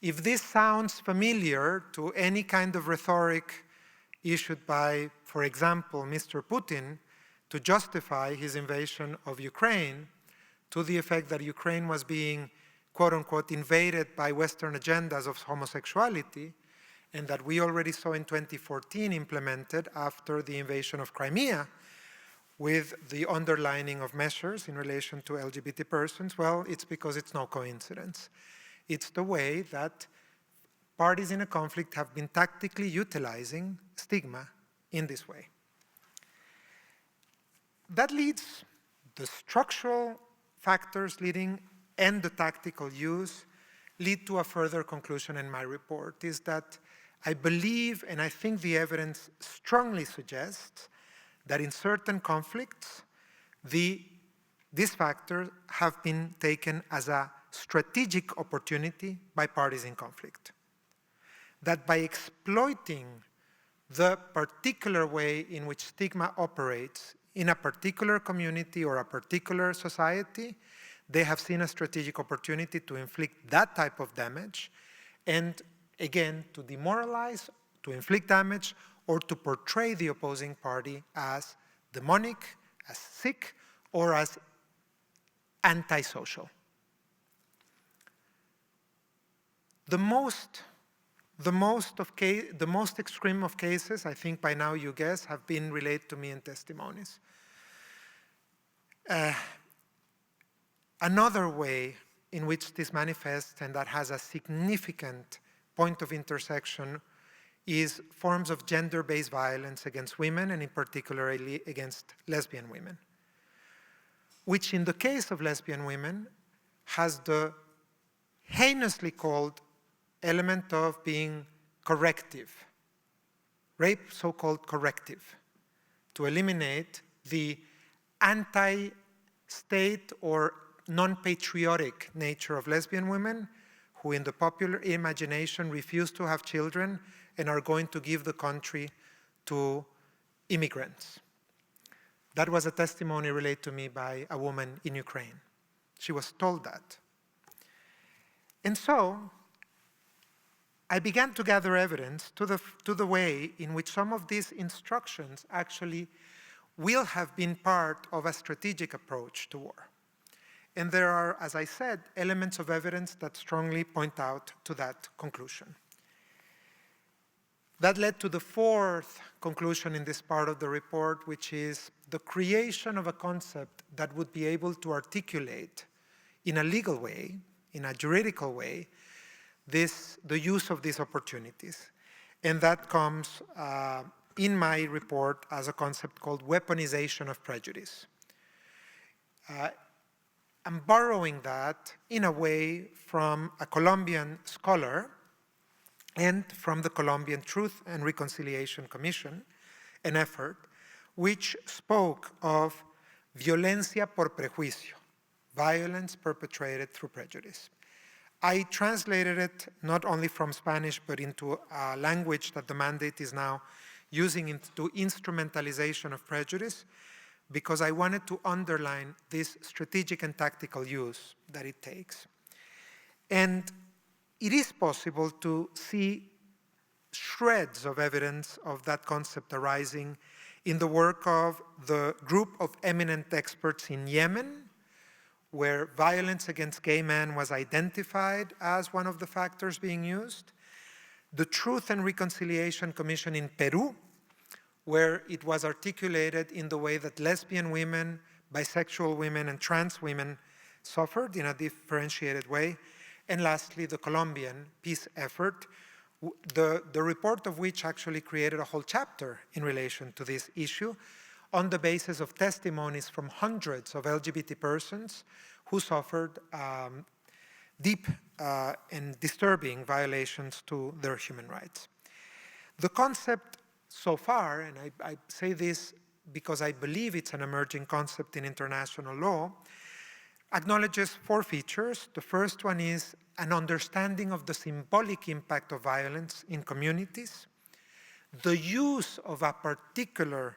If this sounds familiar to any kind of rhetoric issued by, for example, Mr. Putin to justify his invasion of Ukraine, to the effect that Ukraine was being, quote-unquote, invaded by Western agendas of homosexuality, and that we already saw in 2014 implemented after the invasion of Crimea, with the underlining of measures in relation to LGBT persons, well, it's because it's no coincidence. It's the way that parties in a conflict have been tactically utilizing stigma in this way. That leads the structural factors leading and the tactical use lead to a further conclusion in my report, is that I believe, and I think the evidence strongly suggests, that in certain conflicts, these factors have been taken as a strategic opportunity by parties in conflict. That by exploiting the particular way in which stigma operates in a particular community or a particular society, they have seen a strategic opportunity to inflict that type of damage and, again, to demoralize, to inflict damage, or to portray the opposing party as demonic, as sick, or as antisocial. The most extreme of cases, I think by now you guess, have been relayed to me in testimonies. Another way in which this manifests, and that has a significant point of intersection, is forms of gender-based violence against women, and in particular against lesbian women, which in the case of lesbian women has the heinously called element of being corrective. Rape, so-called corrective, to eliminate the anti-state or non-patriotic nature of lesbian women who in the popular imagination refuse to have children and are going to give the country to immigrants. That was a testimony relayed to me by a woman in Ukraine. She was told that. And so, I began to gather evidence to the way in which some of these instructions actually will have been part of a strategic approach to war. And there are, as I said, elements of evidence that strongly point out to that conclusion. That led to the fourth conclusion in this part of the report, which is the creation of a concept that would be able to articulate in a legal way, in a juridical way, the use of these opportunities. And that comes in my report as a concept called weaponization of prejudice. I'm borrowing that in a way from a Colombian scholar and from the Colombian Truth and Reconciliation Commission, an effort which spoke of violencia por prejuicio, violence perpetrated through prejudice. I translated it not only from Spanish, but into a language that the mandate is now using into instrumentalization of prejudice, because I wanted to underline this strategic and tactical use that it takes. And it is possible to see shreds of evidence of that concept arising in the work of the group of eminent experts in Yemen, where violence against gay men was identified as one of the factors being used, the Truth and Reconciliation Commission in Peru, where it was articulated in the way that lesbian women, bisexual women, and trans women suffered in a differentiated way, and lastly, the Colombian peace effort, the report of which actually created a whole chapter in relation to this issue on the basis of testimonies from hundreds of LGBT persons who suffered deep and disturbing violations to their human rights. The concept so far, and I say this because I believe it's an emerging concept in international law, acknowledges four features. The first one is an understanding of the symbolic impact of violence in communities, the use of a particular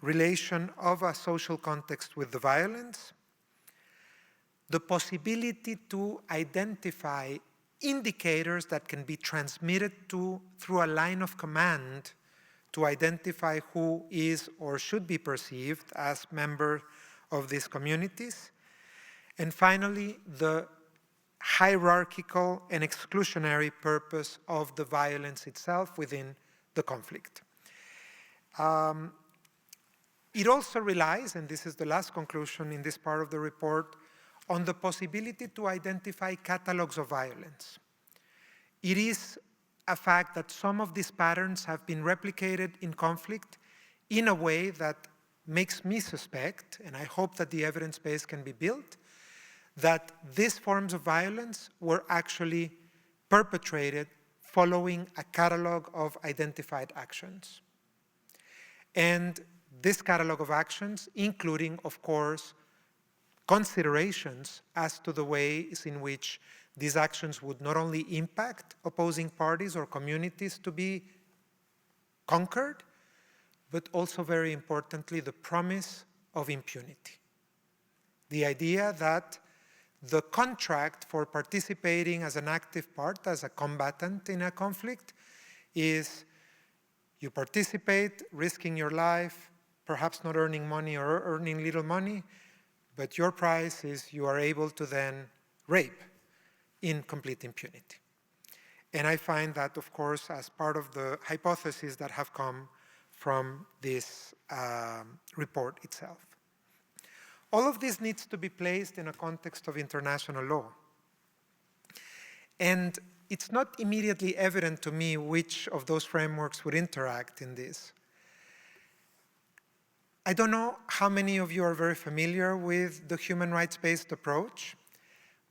relation of a social context with the violence, the possibility to identify indicators that can be transmitted through a line of command to identify who is or should be perceived as members of these communities, and finally, the hierarchical and exclusionary purpose of the violence itself within the conflict. It also relies, and this is the last conclusion in this part of the report, on the possibility to identify catalogs of violence. It is a fact that some of these patterns have been replicated in conflict in a way that makes me suspect, and I hope that the evidence base can be built, that these forms of violence were actually perpetrated following a catalog of identified actions. And this catalog of actions, including, of course, considerations as to the ways in which these actions would not only impact opposing parties or communities to be conquered, but also, very importantly, the promise of impunity. The idea that the contract for participating as an active part, as a combatant in a conflict, is you participate, risking your life, perhaps not earning money or earning little money, but your price is you are able to then rape in complete impunity. And I find that, of course, as part of the hypotheses that have come from this report itself. All of this needs to be placed in a context of international law. And it's not immediately evident to me which of those frameworks would interact in this. I don't know how many of you are very familiar with the human rights-based approach,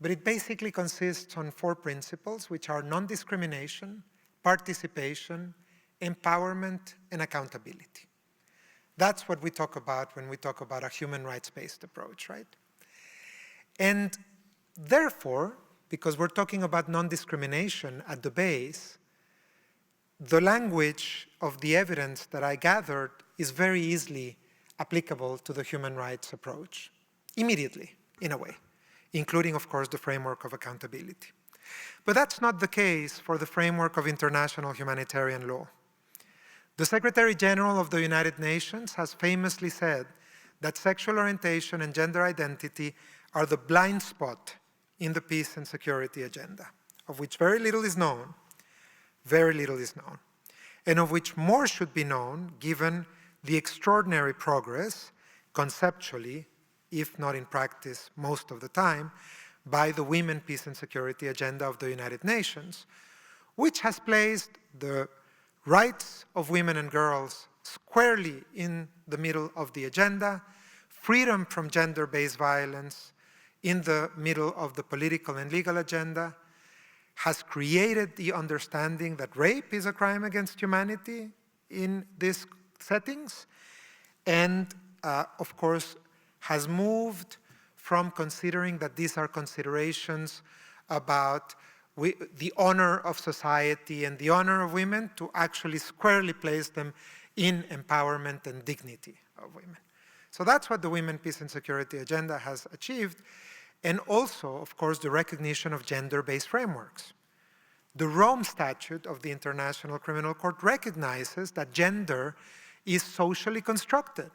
but it basically consists on 4 principles, which are non-discrimination, participation, empowerment, and accountability. That's what we talk about when we talk about a human rights-based approach, right? And therefore, because we're talking about non-discrimination at the base, the language of the evidence that I gathered is very easily applicable to the human rights approach, immediately, in a way, including, of course, the framework of accountability. But that's not the case for the framework of international humanitarian law. The Secretary General of the United Nations has famously said that sexual orientation and gender identity are the blind spot in the peace and security agenda, of which very little is known, and of which more should be known given the extraordinary progress, conceptually, if not in practice most of the time, by the Women, Peace and Security agenda of the United Nations, which has placed the rights of women and girls squarely in the middle of the agenda, freedom from gender-based violence in the middle of the political and legal agenda, has created the understanding that rape is a crime against humanity in these settings, and of course has moved from considering that these are considerations about the honor of society and the honor of women to actually squarely place them in empowerment and dignity of women. So that's what the Women, Peace and Security agenda has achieved, and also, of course, the recognition of gender-based frameworks. The Rome Statute of the International Criminal Court recognizes that gender is socially constructed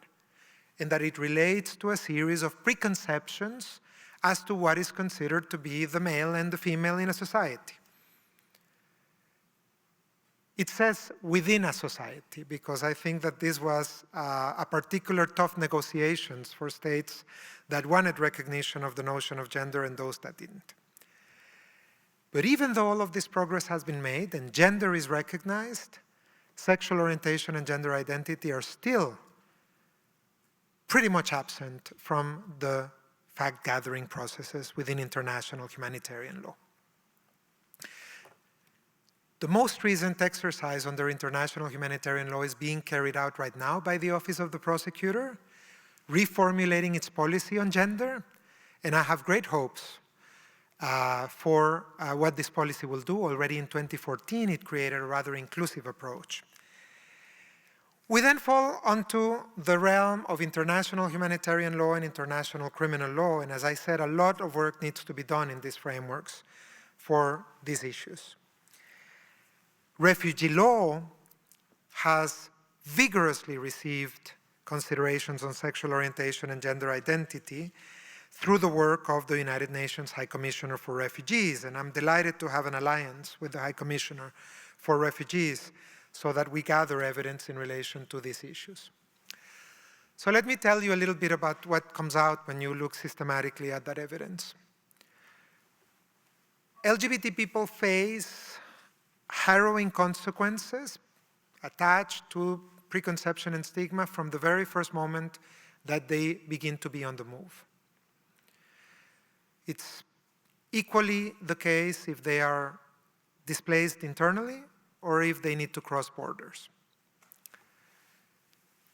and that it relates to a series of preconceptions as to what is considered to be the male and the female in a society. It says within a society, because I think that this was a particular tough negotiations for states that wanted recognition of the notion of gender and those that didn't. But even though all of this progress has been made and gender is recognized, sexual orientation and gender identity are still pretty much absent from the fact-gathering processes within international humanitarian law. The most recent exercise under international humanitarian law is being carried out right now by the Office of the Prosecutor, reformulating its policy on gender, and I have great hopes for what this policy will do. Already in 2014, it created a rather inclusive approach. We then fall onto the realm of international humanitarian law and international criminal law, and as I said, a lot of work needs to be done in these frameworks for these issues. Refugee law has vigorously received considerations on sexual orientation and gender identity through the work of the United Nations High Commissioner for Refugees, and I'm delighted to have an alliance with the High Commissioner for Refugees so that we gather evidence in relation to these issues. So let me tell you a little bit about what comes out when you look systematically at that evidence. LGBT people face harrowing consequences attached to preconception and stigma from the very first moment that they begin to be on the move. It's equally the case if they are displaced internally or if they need to cross borders.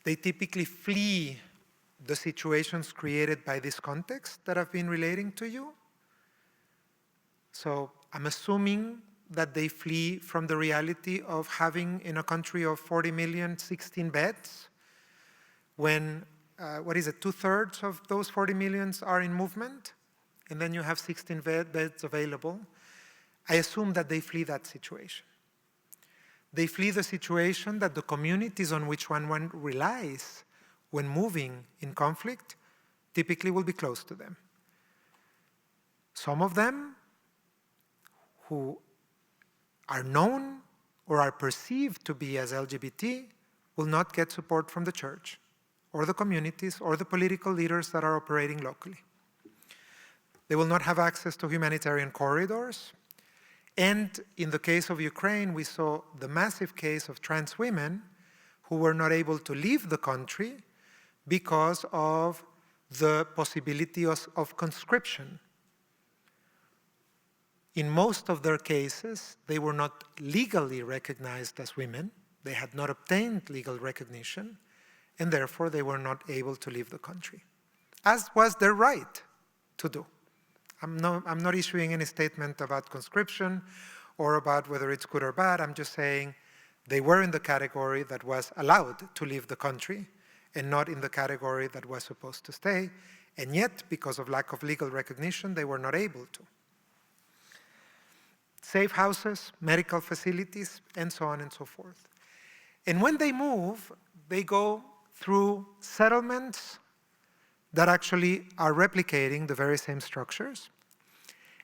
They typically flee the situations created by this context that I've been relating to you. So I'm assuming that they flee from the reality of having, in a country of 40 million, 16 beds, when, 2/3 of those 40 millions are in movement, and then you have 16 beds available. I assume that they flee that situation. They flee the situation that the communities on which one relies when moving in conflict typically will be close to them. Some of them who are known or are perceived to be as LGBT will not get support from the church or the communities or the political leaders that are operating locally. They will not have access to humanitarian corridors. And in the case of Ukraine, we saw the massive case of trans women who were not able to leave the country because of the possibility of conscription. In most of their cases, they were not legally recognized as women. They had not obtained legal recognition, and therefore they were not able to leave the country, as was their right to do. I'm not issuing any statement about conscription or about whether it's good or bad. I'm just saying they were in the category that was allowed to leave the country and not in the category that was supposed to stay. And yet, because of lack of legal recognition, they were not able to. Safe houses, medical facilities, and so on and so forth. And when they move, they go through settlements that actually are replicating the very same structures.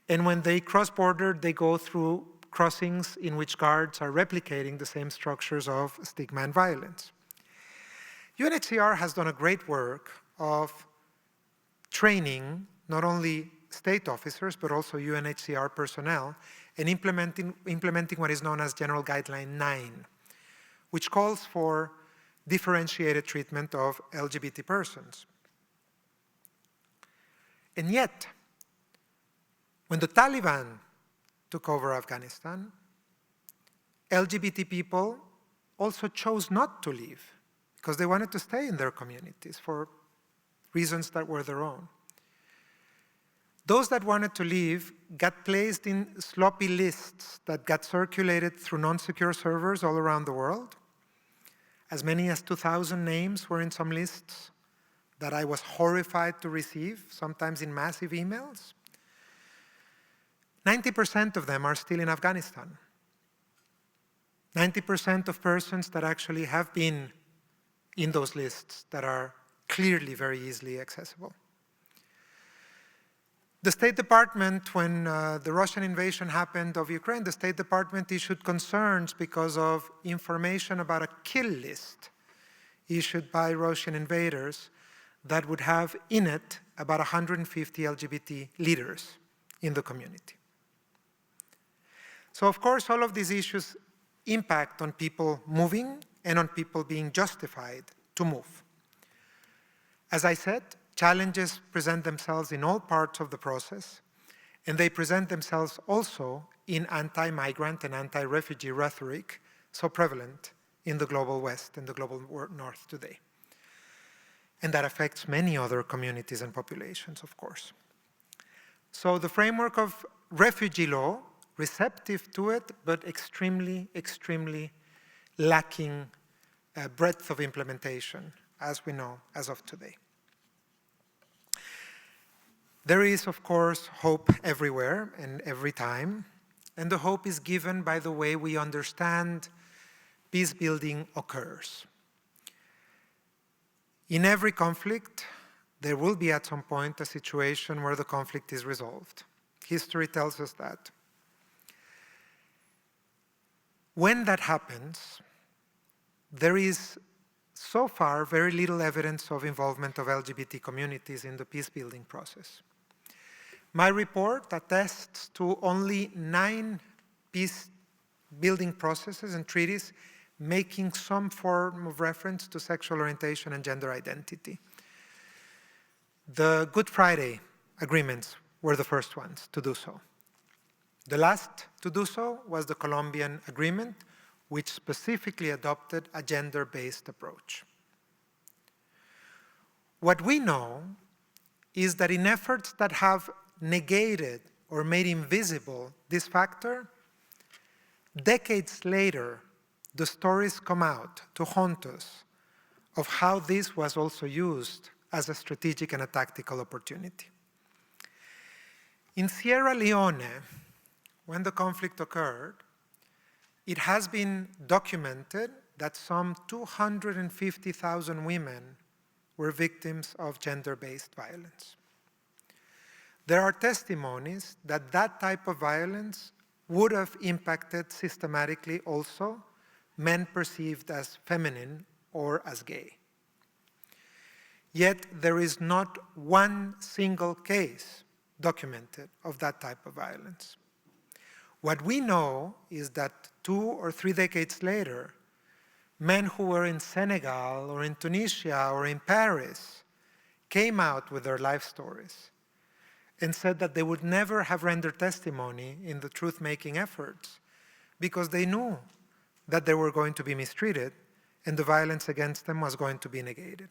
And when they cross border, they go through crossings in which guards are replicating the same structures of stigma and violence. UNHCR has done a great work of training not only state officers, but also UNHCR personnel, and implementing what is known as General Guideline 9, which calls for differentiated treatment of LGBT persons. And yet, when the Taliban took over Afghanistan, LGBT people also chose not to leave because they wanted to stay in their communities for reasons that were their own. Those that wanted to leave got placed in sloppy lists that got circulated through non-secure servers all around the world. As many as 2,000 names were in some lists that I was horrified to receive, sometimes in massive emails. 90% of them are still in Afghanistan. 90% of persons that actually have been in those lists that are clearly very easily accessible. The State Department, when the Russian invasion happened of Ukraine, the State Department issued concerns because of information about a kill list issued by Russian invaders that would have in it about 150 LGBT leaders in the community. So of course, all of these issues impact on people moving and on people being justified to move. As I said, challenges present themselves in all parts of the process, and they present themselves also in anti-migrant and anti-refugee rhetoric so prevalent in the global West and the global North today. And that affects many other communities and populations, of course. So the framework of refugee law, receptive to it, but extremely, extremely lacking breadth of implementation, as we know as of today. There is, of course, hope everywhere and every time, and the hope is given by the way we understand peace building occurs. In every conflict, there will be at some point a situation where the conflict is resolved. History tells us that. When that happens, there is so far very little evidence of involvement of LGBT communities in the peace-building process. My report attests to only 9 peace-building processes and treaties making some form of reference to sexual orientation and gender identity. The Good Friday agreements were the first ones to do so. The last to do so was the Colombian agreement, which specifically adopted a gender-based approach. What we know is that in efforts that have negated or made invisible this factor, decades later, the stories come out to haunt us of how this was also used as a strategic and a tactical opportunity. In Sierra Leone, when the conflict occurred, it has been documented that some 250,000 women were victims of gender-based violence. There are testimonies that that type of violence would have impacted systematically also men perceived as feminine or as gay. Yet there is not one single case documented of that type of violence. What we know is that 2 or 3 decades later, men who were in Senegal or in Tunisia or in Paris came out with their life stories and said that they would never have rendered testimony in the truth-making efforts because they knew that they were going to be mistreated and the violence against them was going to be negated.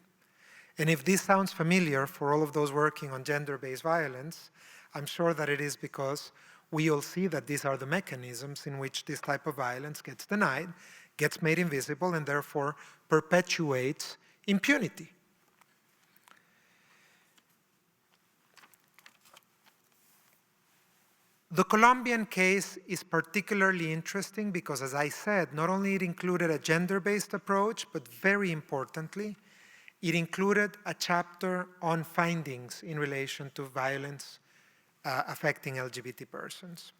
And if this sounds familiar for all of those working on gender-based violence, I'm sure that it is because we all see that these are the mechanisms in which this type of violence gets denied, gets made invisible, and therefore perpetuates impunity. The Colombian case is particularly interesting because, as I said, not only it included a gender-based approach, but very importantly, it included a chapter on findings in relation to violence affecting LGBT persons.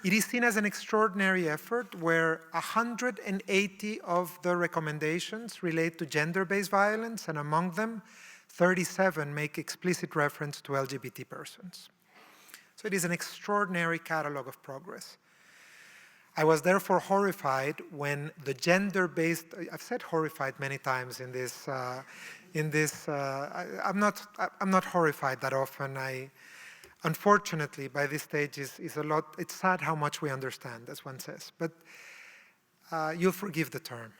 It is seen as an extraordinary effort where 180 of the recommendations relate to gender-based violence, and among them, 37 make explicit reference to LGBT persons. So it is an extraordinary catalog of progress. I was therefore horrified when the gender-based, I've said horrified many times in this, I'm not horrified that often. Unfortunately, by this stage, is a lot, it's sad how much we understand, as one says, but you'll forgive the term.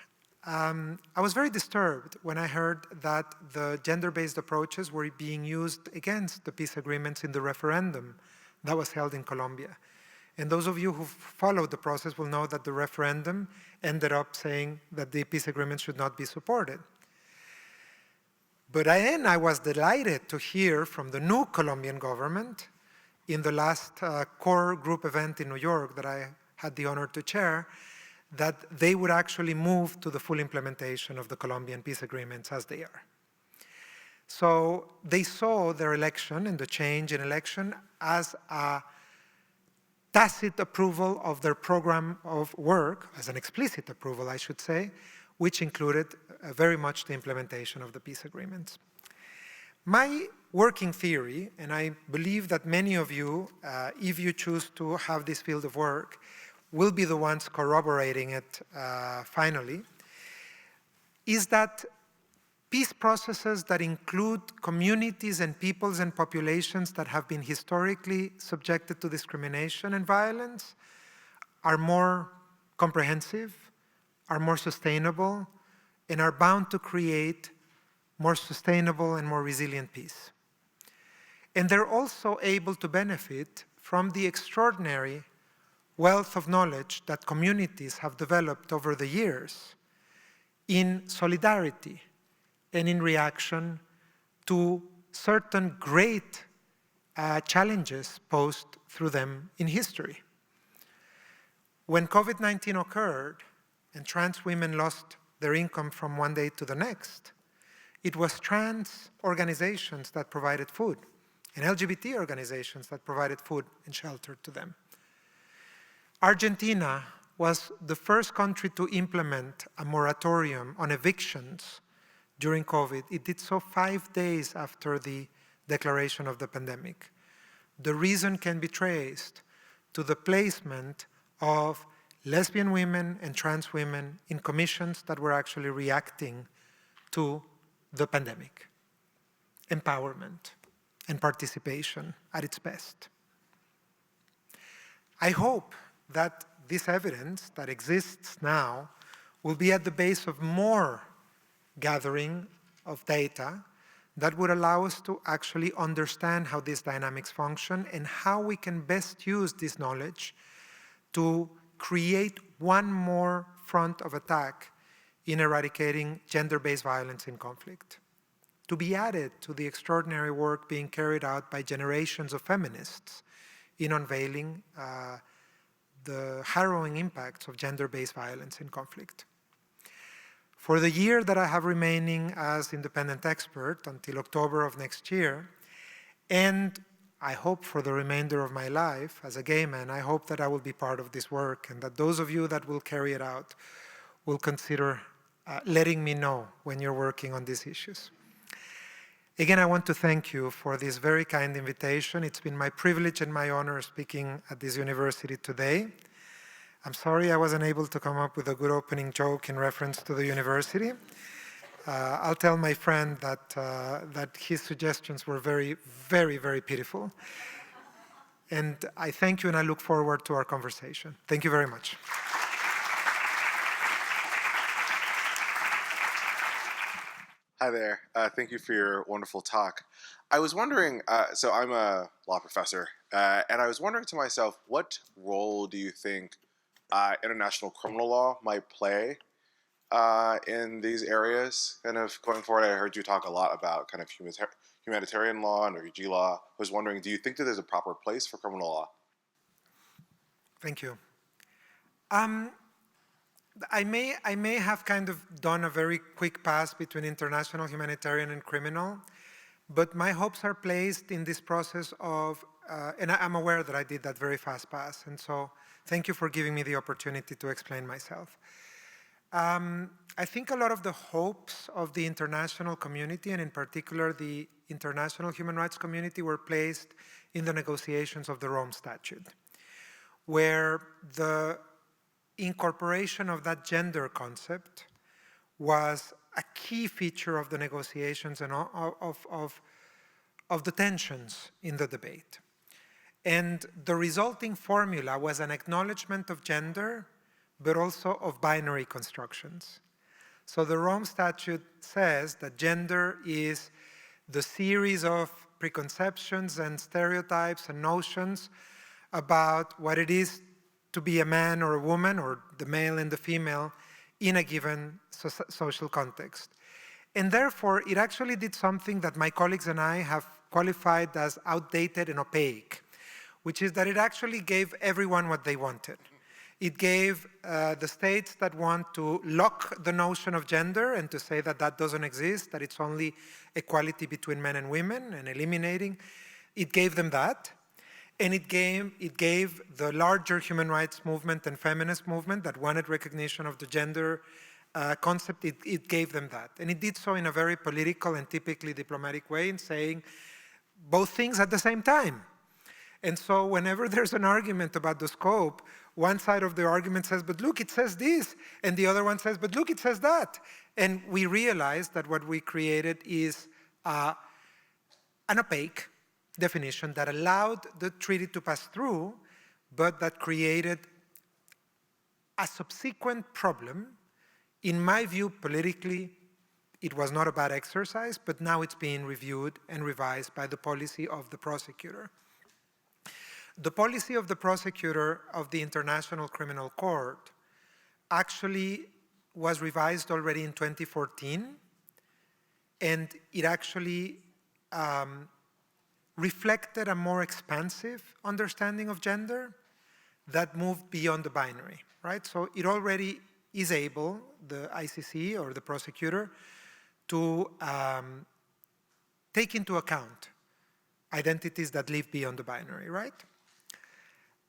I was very disturbed when I heard that the gender-based approaches were being used against the peace agreements in the referendum that was held in Colombia. And those of you who followed the process will know that the referendum ended up saying that the peace agreement should not be supported. But I was delighted to hear from the new Colombian government in the last core group event in New York that I had the honor to chair, that they would actually move to the full implementation of the Colombian peace agreements as they are. So they saw their election and the change in election as a tacit approval of their program of work, as an explicit approval, I should say, which included very much the implementation of the peace agreements. My working theory, and I believe that many of you, if you choose to have this field of work, will be the ones corroborating it finally, is that peace processes that include communities and peoples and populations that have been historically subjected to discrimination and violence are more comprehensive, are more sustainable, and are bound to create more sustainable and more resilient peace. And they're also able to benefit from the extraordinary wealth of knowledge that communities have developed over the years in solidarity and in reaction to certain great challenges posed through them in history. When COVID-19 occurred and trans women lost their income from one day to the next, it was trans organizations that provided food and LGBT organizations that provided food and shelter to them. Argentina was the first country to implement a moratorium on evictions during COVID. It did so 5 days after the declaration of the pandemic. The reason can be traced to the placement of lesbian women and trans women in commissions that were actually reacting to the pandemic. Empowerment and participation at its best. I hope that this evidence that exists now will be at the base of more gathering of data that would allow us to actually understand how these dynamics function and how we can best use this knowledge to create one more front of attack in eradicating gender-based violence in conflict, to be added to the extraordinary work being carried out by generations of feminists in unveiling the harrowing impacts of gender-based violence in conflict. For the year that I have remaining as independent expert until October of next year, and I hope for the remainder of my life as a gay man, I hope that I will be part of this work and that those of you that will carry it out will consider letting me know when you're working on these issues. Again, I want to thank you for this very kind invitation. It's been my privilege and my honor speaking at this university today. I'm sorry I wasn't able to come up with a good opening joke in reference to the university. I'll tell my friend that his suggestions were very, very, very pitiful. And I thank you and I look forward to our conversation. Thank you very much.
Hi there. Thank you for your wonderful talk. I was wondering, so I'm a law professor, and I was wondering to myself, what role do you think international criminal law might play in these areas? Kind of going forward, I heard you talk a lot about kind of humanitarian law and refugee law. I was wondering, do you think that there's a proper place for criminal law?
Thank you. I may have kind of done a very quick pass between international, humanitarian, and criminal, but my hopes are placed in this process of, and I'm aware that I did that very fast pass, and so thank you for giving me the opportunity to explain myself. I think a lot of the hopes of the international community, and in particular the international human rights community, were placed in the negotiations of the Rome Statute, where the incorporation of that gender concept was a key feature of the negotiations and of the tensions in the debate. And the resulting formula was an acknowledgement of gender, but also of binary constructions. So the Rome Statute says that gender is the series of preconceptions and stereotypes and notions about what it is to be a man or a woman, or the male and the female, in a given social context. And therefore, it actually did something that my colleagues and I have qualified as outdated and opaque, which is that it actually gave everyone what they wanted. It gave the states that want to lock the notion of gender and to say that that doesn't exist, that it's only equality between men and women and eliminating, it gave them that. And it gave the larger human rights movement and feminist movement that wanted recognition of the gender concept, it gave them that. And it did so in a very political and typically diplomatic way in saying both things at the same time. And so whenever there's an argument about the scope, one side of the argument says, but look, it says this. And the other one says, but look, it says that. And we realized that what we created is an opaque definition that allowed the treaty to pass through, but that created a subsequent problem. In my view, politically, it was not a bad exercise, but now it's being reviewed and revised by the policy of the prosecutor. The policy of the prosecutor of the International Criminal Court actually was revised already in 2014, and it actually reflected a more expansive understanding of gender that moved beyond the binary, right? So it already is able, the ICC or the prosecutor, to take into account identities that live beyond the binary, right?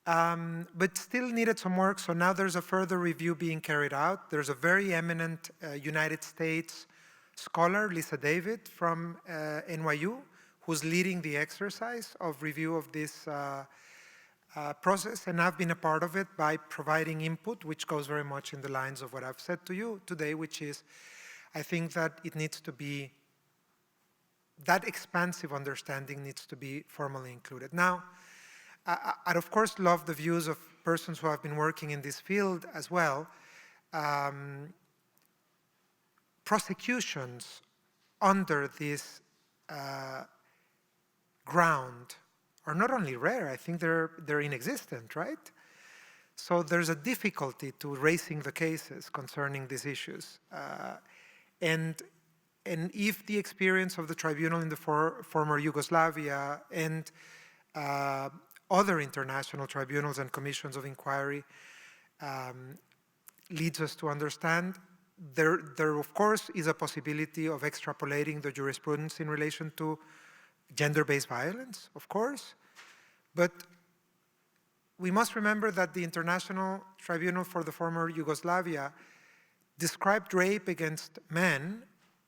But still needed some work, so now there's a further review being carried out. There's a very eminent United States scholar, Lisa David from NYU, who's leading the exercise of review of this process, and I've been a part of it by providing input, which goes very much in the lines of what I've said to you today, which is, I think that it needs to be, that expansive understanding needs to be formally included. Now, I'd of course love the views of persons who have been working in this field as well. Prosecutions under this ground are not only rare, I think they're inexistent, right? So there's a difficulty to raising the cases concerning these issues. And if the experience of the tribunal in the former Yugoslavia and other international tribunals and commissions of inquiry leads us to understand there of course is a possibility of extrapolating the jurisprudence in relation to gender-based violence, of course, but we must remember that the International Tribunal for the former Yugoslavia described rape against men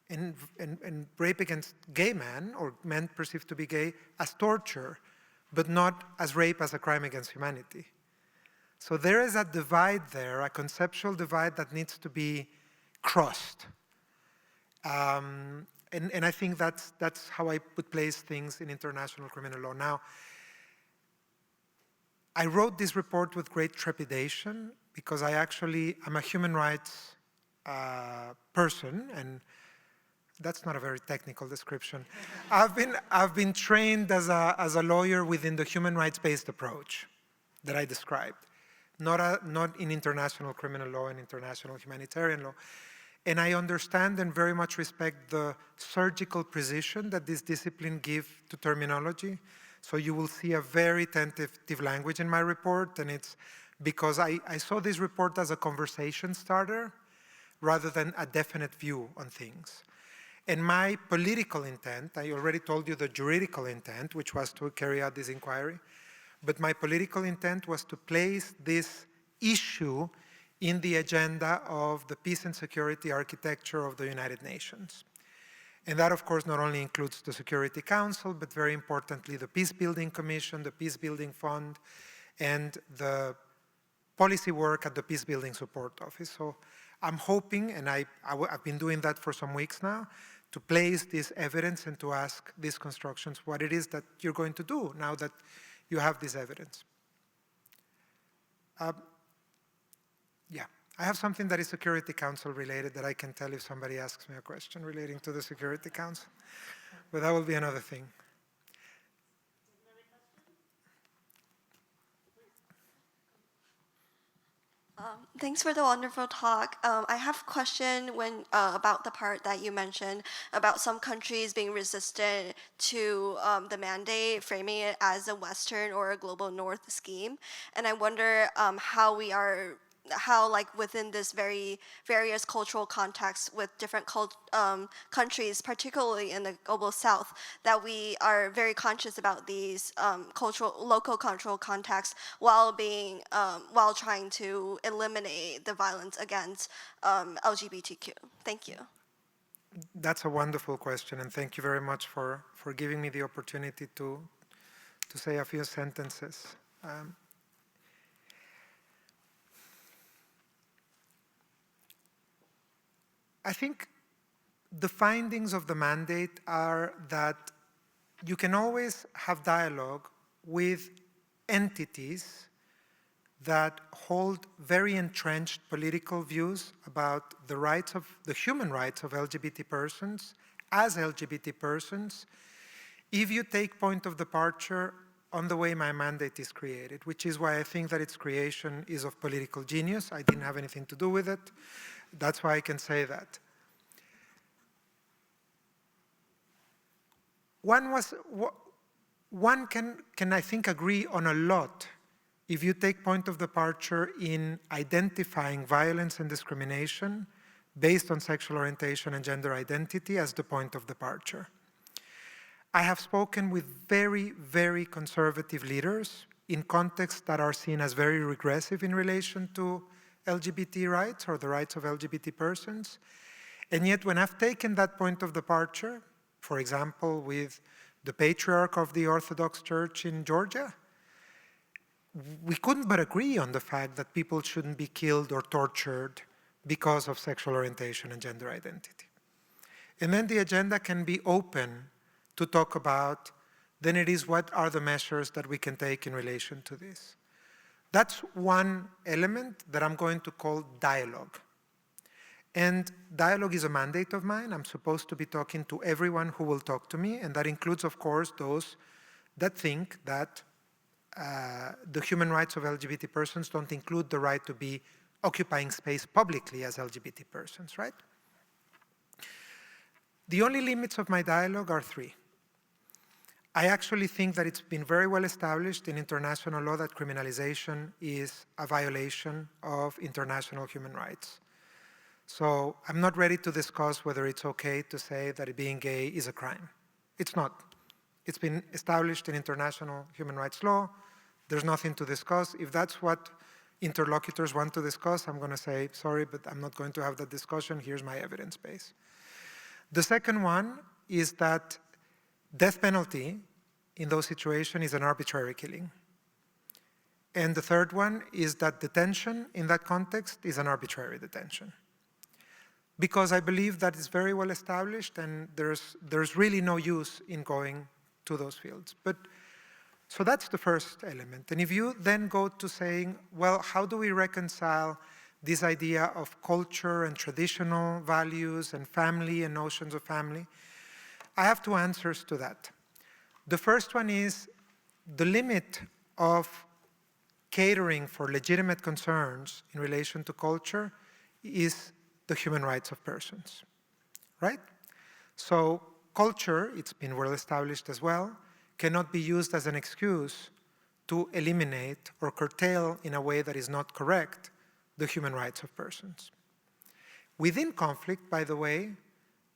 and rape against gay men, or men perceived to be gay, as torture, but not as rape as a crime against humanity. So there is a divide there, a conceptual divide that needs to be crossed. And I think that's how I would place things in international criminal law. Now, I wrote this report with great trepidation because I'm a human rights person, and that's not a very technical description. I've been trained as a lawyer within the human rights-based approach that I described, not in international criminal law and international humanitarian law. And I understand and very much respect the surgical precision that this discipline gives to terminology. So you will see a very tentative language in my report, and it's because I saw this report as a conversation starter rather than a definite view on things. And my political intent, I already told you the juridical intent, which was to carry out this inquiry, but my political intent was to place this issue in the agenda of the peace and security architecture of the United Nations. And that, of course, not only includes the Security Council, but very importantly, the Peace Building Commission, the Peace Building Fund, and the policy work at the Peace Building Support Office. So I'm hoping, and I've been doing that for some weeks now, to place this evidence and to ask these constructions what it is that you're going to do now that you have this evidence. Yeah, I have something that is Security Council related that I can tell if somebody asks me a question relating to the Security Council, but that will be another thing.
Thanks for the wonderful talk. I have a question about the part that you mentioned about some countries being resistant to the mandate, framing it as a Western or a global North scheme. And I wonder how like within this various cultural contexts with different countries, particularly in the global South, that we are very conscious about these local cultural contexts while trying to eliminate the violence against LGBTQ. Thank you.
That's a wonderful question, and thank you very much for giving me the opportunity to say a few sentences. I think the findings of the mandate are that you can always have dialogue with entities that hold very entrenched political views about the human rights of LGBT persons as LGBT persons, if you take point of departure on the way my mandate is created, which is why I think that its creation is of political genius. I didn't have anything to do with it. That's why I can say that. One can I think agree on a lot if you take point of departure in identifying violence and discrimination based on sexual orientation and gender identity as the point of departure. I have spoken with very, very conservative leaders in contexts that are seen as very regressive in relation to LGBT rights or the rights of LGBT persons. And yet when I've taken that point of departure, for example, with the patriarch of the Orthodox Church in Georgia, we couldn't but agree on the fact that people shouldn't be killed or tortured because of sexual orientation and gender identity. And then the agenda can be open to talk about, then it is what are the measures that we can take in relation to this. That's one element that I'm going to call dialogue. And dialogue is a mandate of mine. I'm supposed to be talking to everyone who will talk to me, and that includes, of course, those that think that the human rights of LGBT persons don't include the right to be occupying space publicly as LGBT persons, right? The only limits of my dialogue are three. I actually think that it's been very well established in international law that criminalization is a violation of international human rights. So I'm not ready to discuss whether it's okay to say that being gay is a crime. It's not. It's been established in international human rights law. There's nothing to discuss. If that's what interlocutors want to discuss, I'm going to say, sorry, but I'm not going to have that discussion. Here's my evidence base. The second one is that death penalty in those situations is an arbitrary killing. And the third one is that detention in that context is an arbitrary detention. Because I believe that is very well established and there's really no use in going to those fields. So that's the first element. And if you then go to saying, well, how do we reconcile this idea of culture and traditional values and family and notions of family? I have two answers to that. The first one is the limit of catering for legitimate concerns in relation to culture is the human rights of persons, right? So culture, it's been well established as well, cannot be used as an excuse to eliminate or curtail in a way that is not correct the human rights of persons. Within conflict, by the way,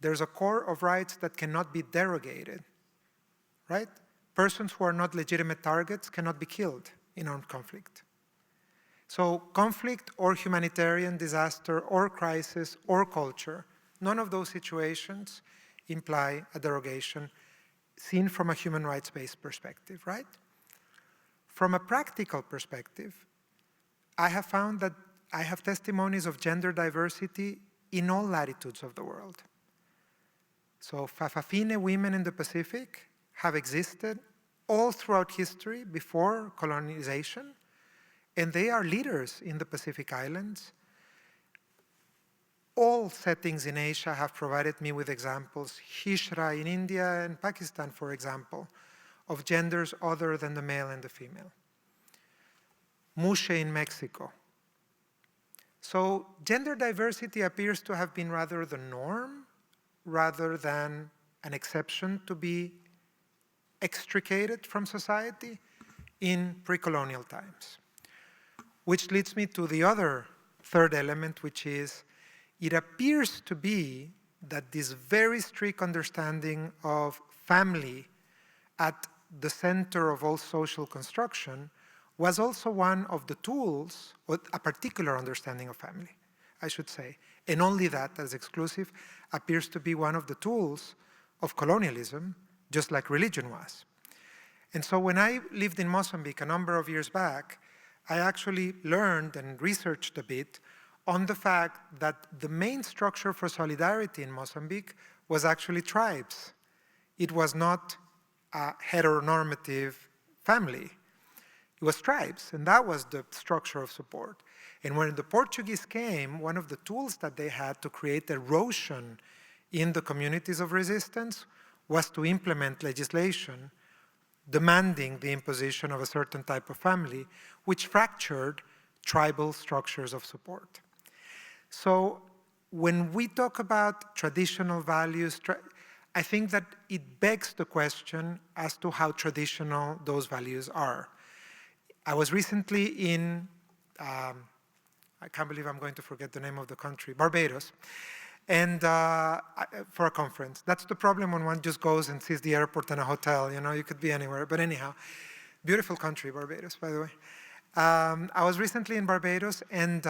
there's a core of rights that cannot be derogated, right? Persons who are not legitimate targets cannot be killed in armed conflict. So conflict or humanitarian disaster or crisis or culture, none of those situations imply a derogation seen from a human rights-based perspective, right? From a practical perspective, I have found that I have testimonies of gender diversity in all latitudes of the world. So Fa'afafine women in the Pacific have existed all throughout history before colonization, and they are leaders in the Pacific Islands. All settings in Asia have provided me with examples, Hijra in India and Pakistan, for example, of genders other than the male and the female. Mushe in Mexico. So gender diversity appears to have been rather the norm rather than an exception to be extricated from society in pre-colonial times. Which leads me to the other third element, which is it appears to be that this very strict understanding of family at the center of all social construction was also one of the tools, or a particular understanding of family, I should say, and only that as exclusive appears to be one of the tools of colonialism, just like religion was. And so when I lived in Mozambique a number of years back, I actually learned and researched a bit on the fact that the main structure for solidarity in Mozambique was actually tribes. It was not a heteronormative family. It was tribes, and that was the structure of support. And when the Portuguese came, one of the tools that they had to create erosion in the communities of resistance was to implement legislation demanding the imposition of a certain type of family, which fractured tribal structures of support. So when we talk about traditional values, I think that it begs the question as to how traditional those values are. I was recently in, I can't believe I'm going to forget the name of the country, Barbados, and for a conference. That's the problem when one just goes and sees the airport and a hotel, you know, you could be anywhere, but anyhow, beautiful country, Barbados, by the way. I was recently in Barbados, and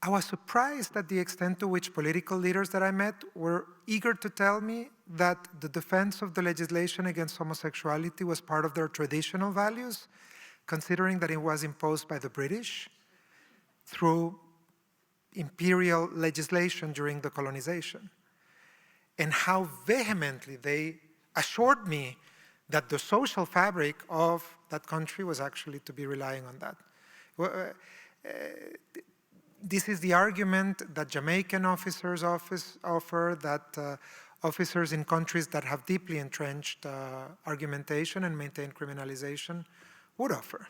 I was surprised at the extent to which political leaders that I met were eager to tell me that the defense of the legislation against homosexuality was part of their traditional values, considering that it was imposed by the British through imperial legislation during the colonization, and how vehemently they assured me that the social fabric of that country was actually to be relying on that. This is the argument that Jamaican officers offer, that officers in countries that have deeply entrenched argumentation and maintain criminalization would offer.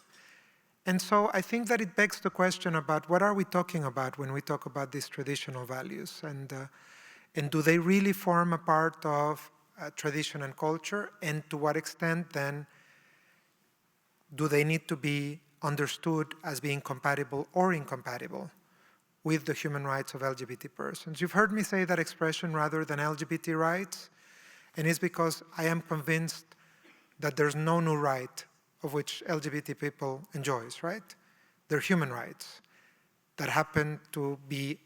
And so I think that it begs the question about what are we talking about when we talk about these traditional values, and do they really form a part of tradition and culture, and to what extent then do they need to be understood as being compatible or incompatible with the human rights of LGBT persons. You've heard me say that expression rather than LGBT rights, and it's because I am convinced that there's no new right of which LGBT people enjoys, right? They're human rights that happen to be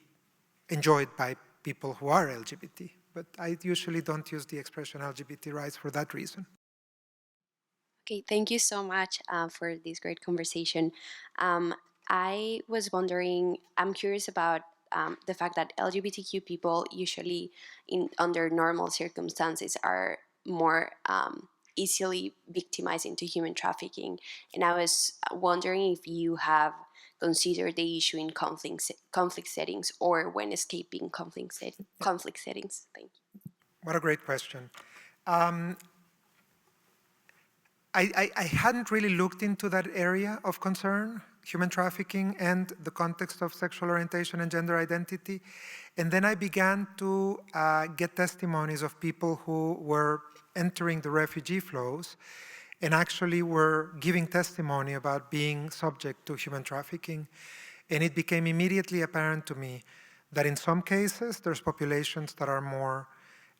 enjoyed by people who are LGBT. But I usually don't use the expression LGBT rights for that reason.
Okay, thank you so much for this great conversation. I was wondering, I'm curious about the fact that LGBTQ people usually, under normal circumstances, are more easily victimized into human trafficking. And I was wondering if you have considered the issue in conflict settings or when escaping conflict settings. Thank you.
What a great question. I hadn't really looked into that area of concern, human trafficking and the context of sexual orientation and gender identity. And then I began to get testimonies of people who were entering the refugee flows and actually were giving testimony about being subject to human trafficking. And it became immediately apparent to me that in some cases, there's populations that are more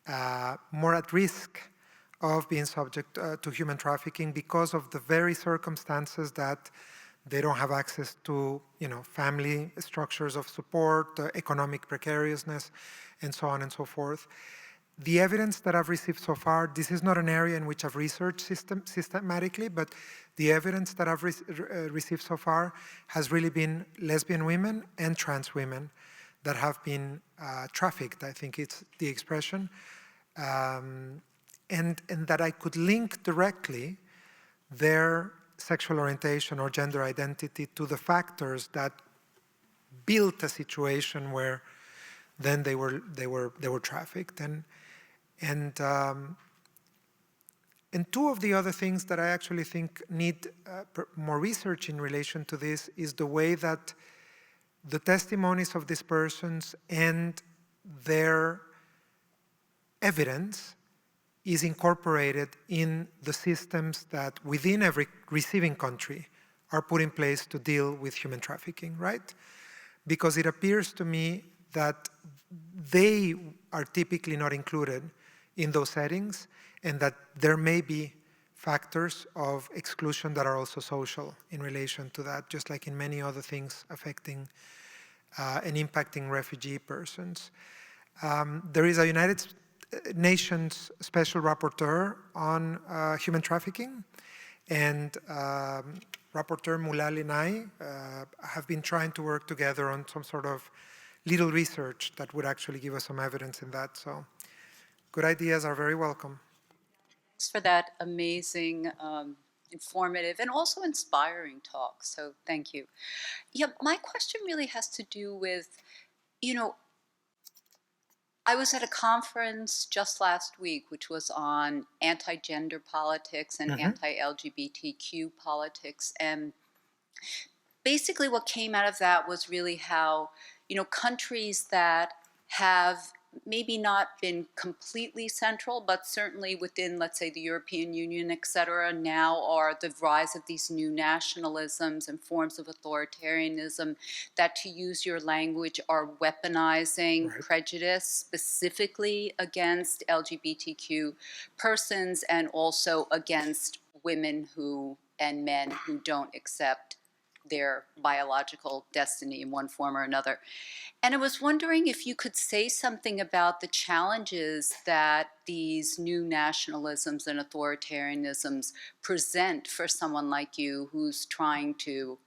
at risk of being subject to human trafficking because of the very circumstances that they don't have access to, family structures of support, economic precariousness, and so on and so forth. The evidence that I've received so far, this is not an area in which I've researched systematically, but the evidence that I've received so far has really been lesbian women and trans women that have been trafficked, I think it's the expression, and that I could link directly their sexual orientation or gender identity to the factors that built a situation where then they were trafficked. And two of the other things that I actually think need more research in relation to this is the way that the testimonies of these persons and their evidence is incorporated in the systems that within every receiving country are put in place to deal with human trafficking, right? Because it appears to me that they are typically not included in those settings, and that there may be factors of exclusion that are also social in relation to that, just like in many other things affecting and impacting refugee persons. There is a United Nations Special Rapporteur on human trafficking, and Rapporteur Mulali and I have been trying to work together on some sort of little research that would actually give us some evidence in that. So good ideas are very welcome.
Thanks for that amazing, informative, and also inspiring talk. So thank you. Yeah, my question really has to do with, I was at a conference just last week, which was on anti-gender politics and anti-LGBTQ politics. And basically what came out of that was really how, countries that have maybe not been completely central, but certainly within, let's say, the European Union, et cetera, now are the rise of these new nationalisms and forms of authoritarianism that, to use your language, are weaponizing prejudice specifically against LGBTQ persons and also against women and men who don't accept their biological destiny in one form or another. And I was wondering if you could say something about the challenges that these new nationalisms and authoritarianisms present for someone like you who's trying to,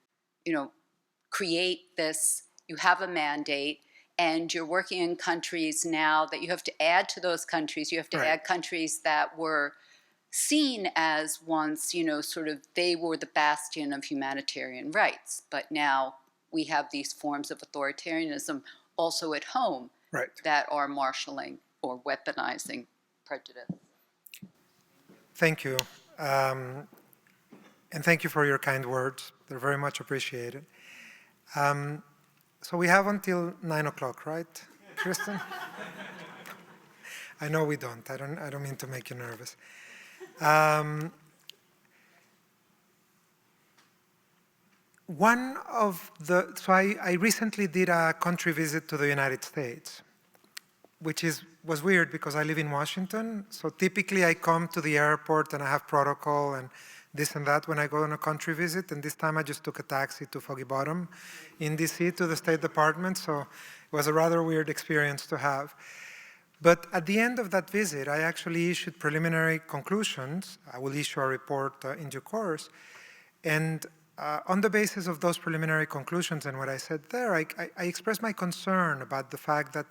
create this, you have a mandate, and you're working in countries now that you have to add to those countries. You have to add countries that were seen as once, sort of they were the bastion of humanitarian rights. But now we have these forms of authoritarianism also at home that are marshaling or weaponizing prejudice.
Thank you. And thank you for your kind words. They're very much appreciated. So we have until 9 o'clock, right, Kristen? I know we don't. I don't mean to make you nervous. So I recently did a country visit to the United States, which was weird because I live in Washington. So typically I come to the airport and I have protocol and this and that when I go on a country visit. And this time I just took a taxi to Foggy Bottom in DC to the State Department. So it was a rather weird experience to have. But at the end of that visit, I actually issued preliminary conclusions. I will issue a report in due course. And on the basis of those preliminary conclusions and what I said there, I expressed my concern about the fact that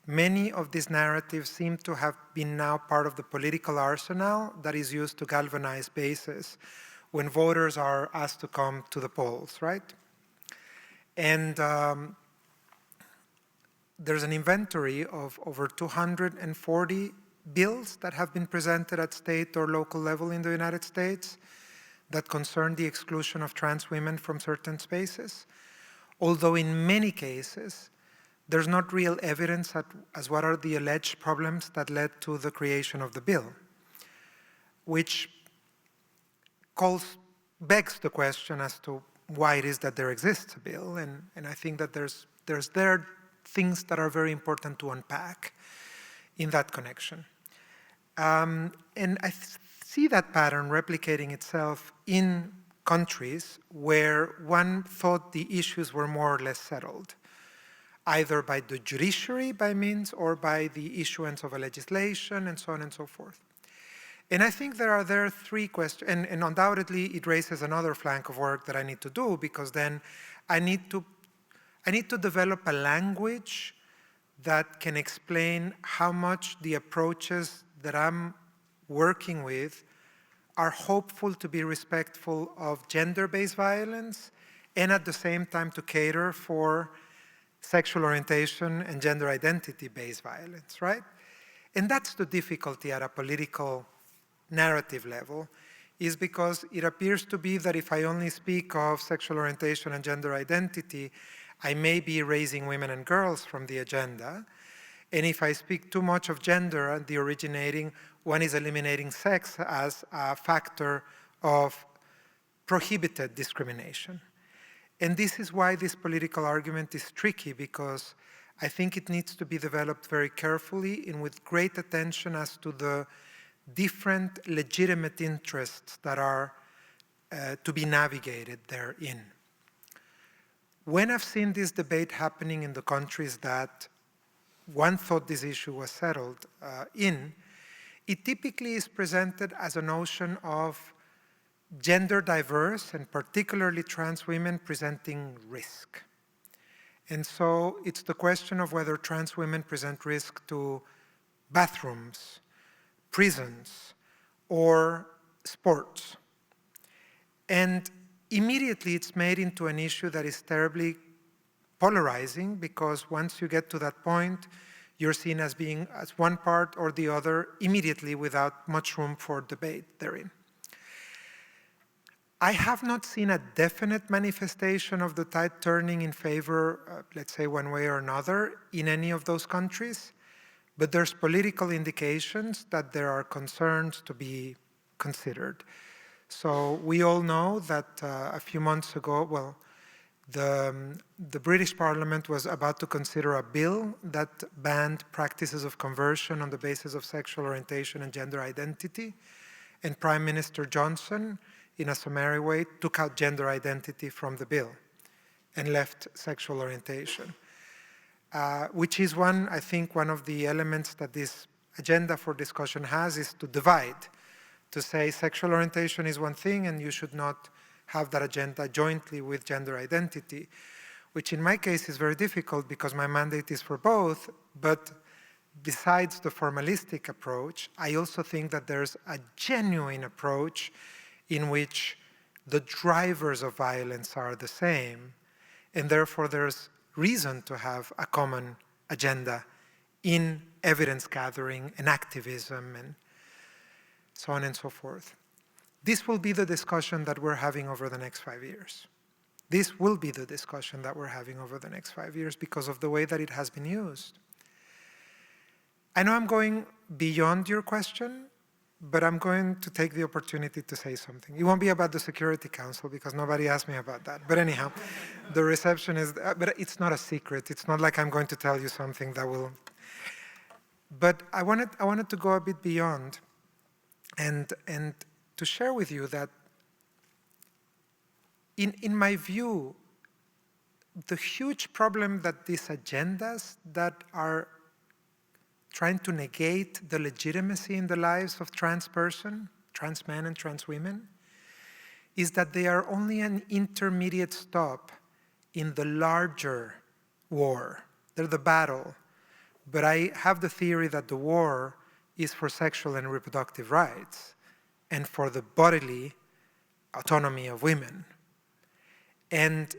many of these narratives seem to have been now part of the political arsenal that is used to galvanize bases when voters are asked to come to the polls, right? And there's an inventory of over 240 bills that have been presented at state or local level in the United States that concern the exclusion of trans women from certain spaces. Although in many cases, there's not real evidence as what are the alleged problems that led to the creation of the bill, which begs the question as to why it is that there exists a bill, and I think that there are things that are very important to unpack in that connection. And I see that pattern replicating itself in countries where one thought the issues were more or less settled, either by the judiciary by means or by the issuance of a legislation and so on and so forth. And I think there are three questions, and undoubtedly it raises another flank of work that I need to do, because then I need to develop a language that can explain how much the approaches that I'm working with are hopeful to be respectful of gender-based violence and at the same time to cater for sexual orientation and gender identity-based violence, right? And that's the difficulty at a political narrative level, is because it appears to be that if I only speak of sexual orientation and gender identity, I may be erasing women and girls from the agenda. And if I speak too much of gender and the originating, one is eliminating sex as a factor of prohibited discrimination. And this is why this political argument is tricky, because I think it needs to be developed very carefully and with great attention as to the different legitimate interests that are to be navigated therein. When I've seen this debate happening in the countries that one thought this issue was settled it typically is presented as a notion of gender diverse and particularly trans women presenting risk. And so it's the question of whether trans women present risk to bathrooms, prisons, or sports. And immediately it's made into an issue that is terribly polarizing, because once you get to that point, you're seen as being as one part or the other immediately without much room for debate therein. I have not seen a definite manifestation of the tide turning in favor, let's say one way or another, in any of those countries, but there's political indications that there are concerns to be considered. So we all know that a few months ago, the British Parliament was about to consider a bill that banned practices of conversion on the basis of sexual orientation and gender identity, and Prime Minister Johnson in a summary way, took out gender identity from the bill and left sexual orientation, which is I think one of the elements that this agenda for discussion has, is to divide, to say sexual orientation is one thing and you should not have that agenda jointly with gender identity, which in my case is very difficult because my mandate is for both, but besides the formalistic approach, I also think that there's a genuine approach in which the drivers of violence are the same, and therefore there's reason to have a common agenda in evidence gathering and activism and so on and so forth. This will be the discussion that we're having over the next 5 years. This will be the discussion that we're having over the next 5 years because of the way that it has been used. I know I'm going beyond your question, but I'm going to take the opportunity to say something. It won't be about the Security Council because nobody asked me about that. But anyhow, the reception is, but it's not a secret. It's not like I'm going to tell you something that will. But I wanted to go a bit beyond and to share with you that in my view, the huge problem that these agendas that are trying to negate the legitimacy in the lives of trans men and trans women, is that they are only an intermediate stop in the larger war. They're the battle. But I have the theory that the war is for sexual and reproductive rights and for the bodily autonomy of women. And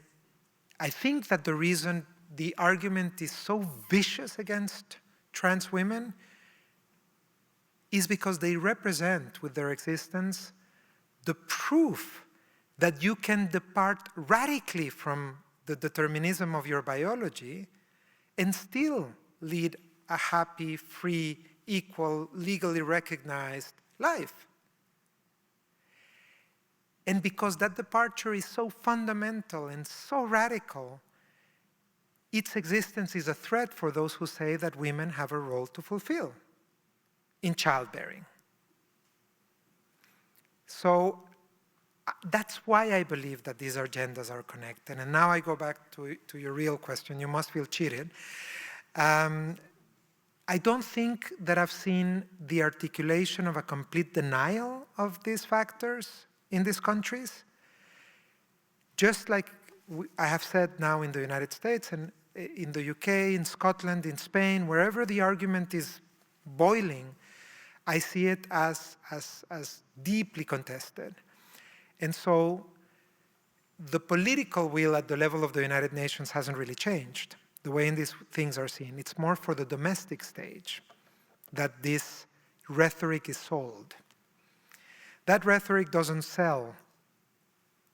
I think that the reason the argument is so vicious against trans women is because they represent with their existence the proof that you can depart radically from the determinism of your biology and still lead a happy, free, equal, legally recognized life. And because that departure is so fundamental and so radical, its existence is a threat for those who say that women have a role to fulfill in childbearing. So that's why I believe that these agendas are connected. And now I go back to your real question. You must feel cheated. I don't think that I've seen the articulation of a complete denial of these factors in these countries. Just like I have said now in the United States and in the UK, in Scotland, in Spain, wherever the argument is boiling, I see it as deeply contested. And so the political will at the level of the United Nations hasn't really changed, the way in these things are seen. It's more for the domestic stage that this rhetoric is sold. That rhetoric doesn't sell.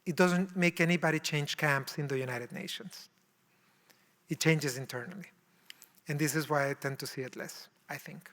It doesn't make anybody change camps in the United Nations. It changes internally. And this is why I tend to see it less, I think.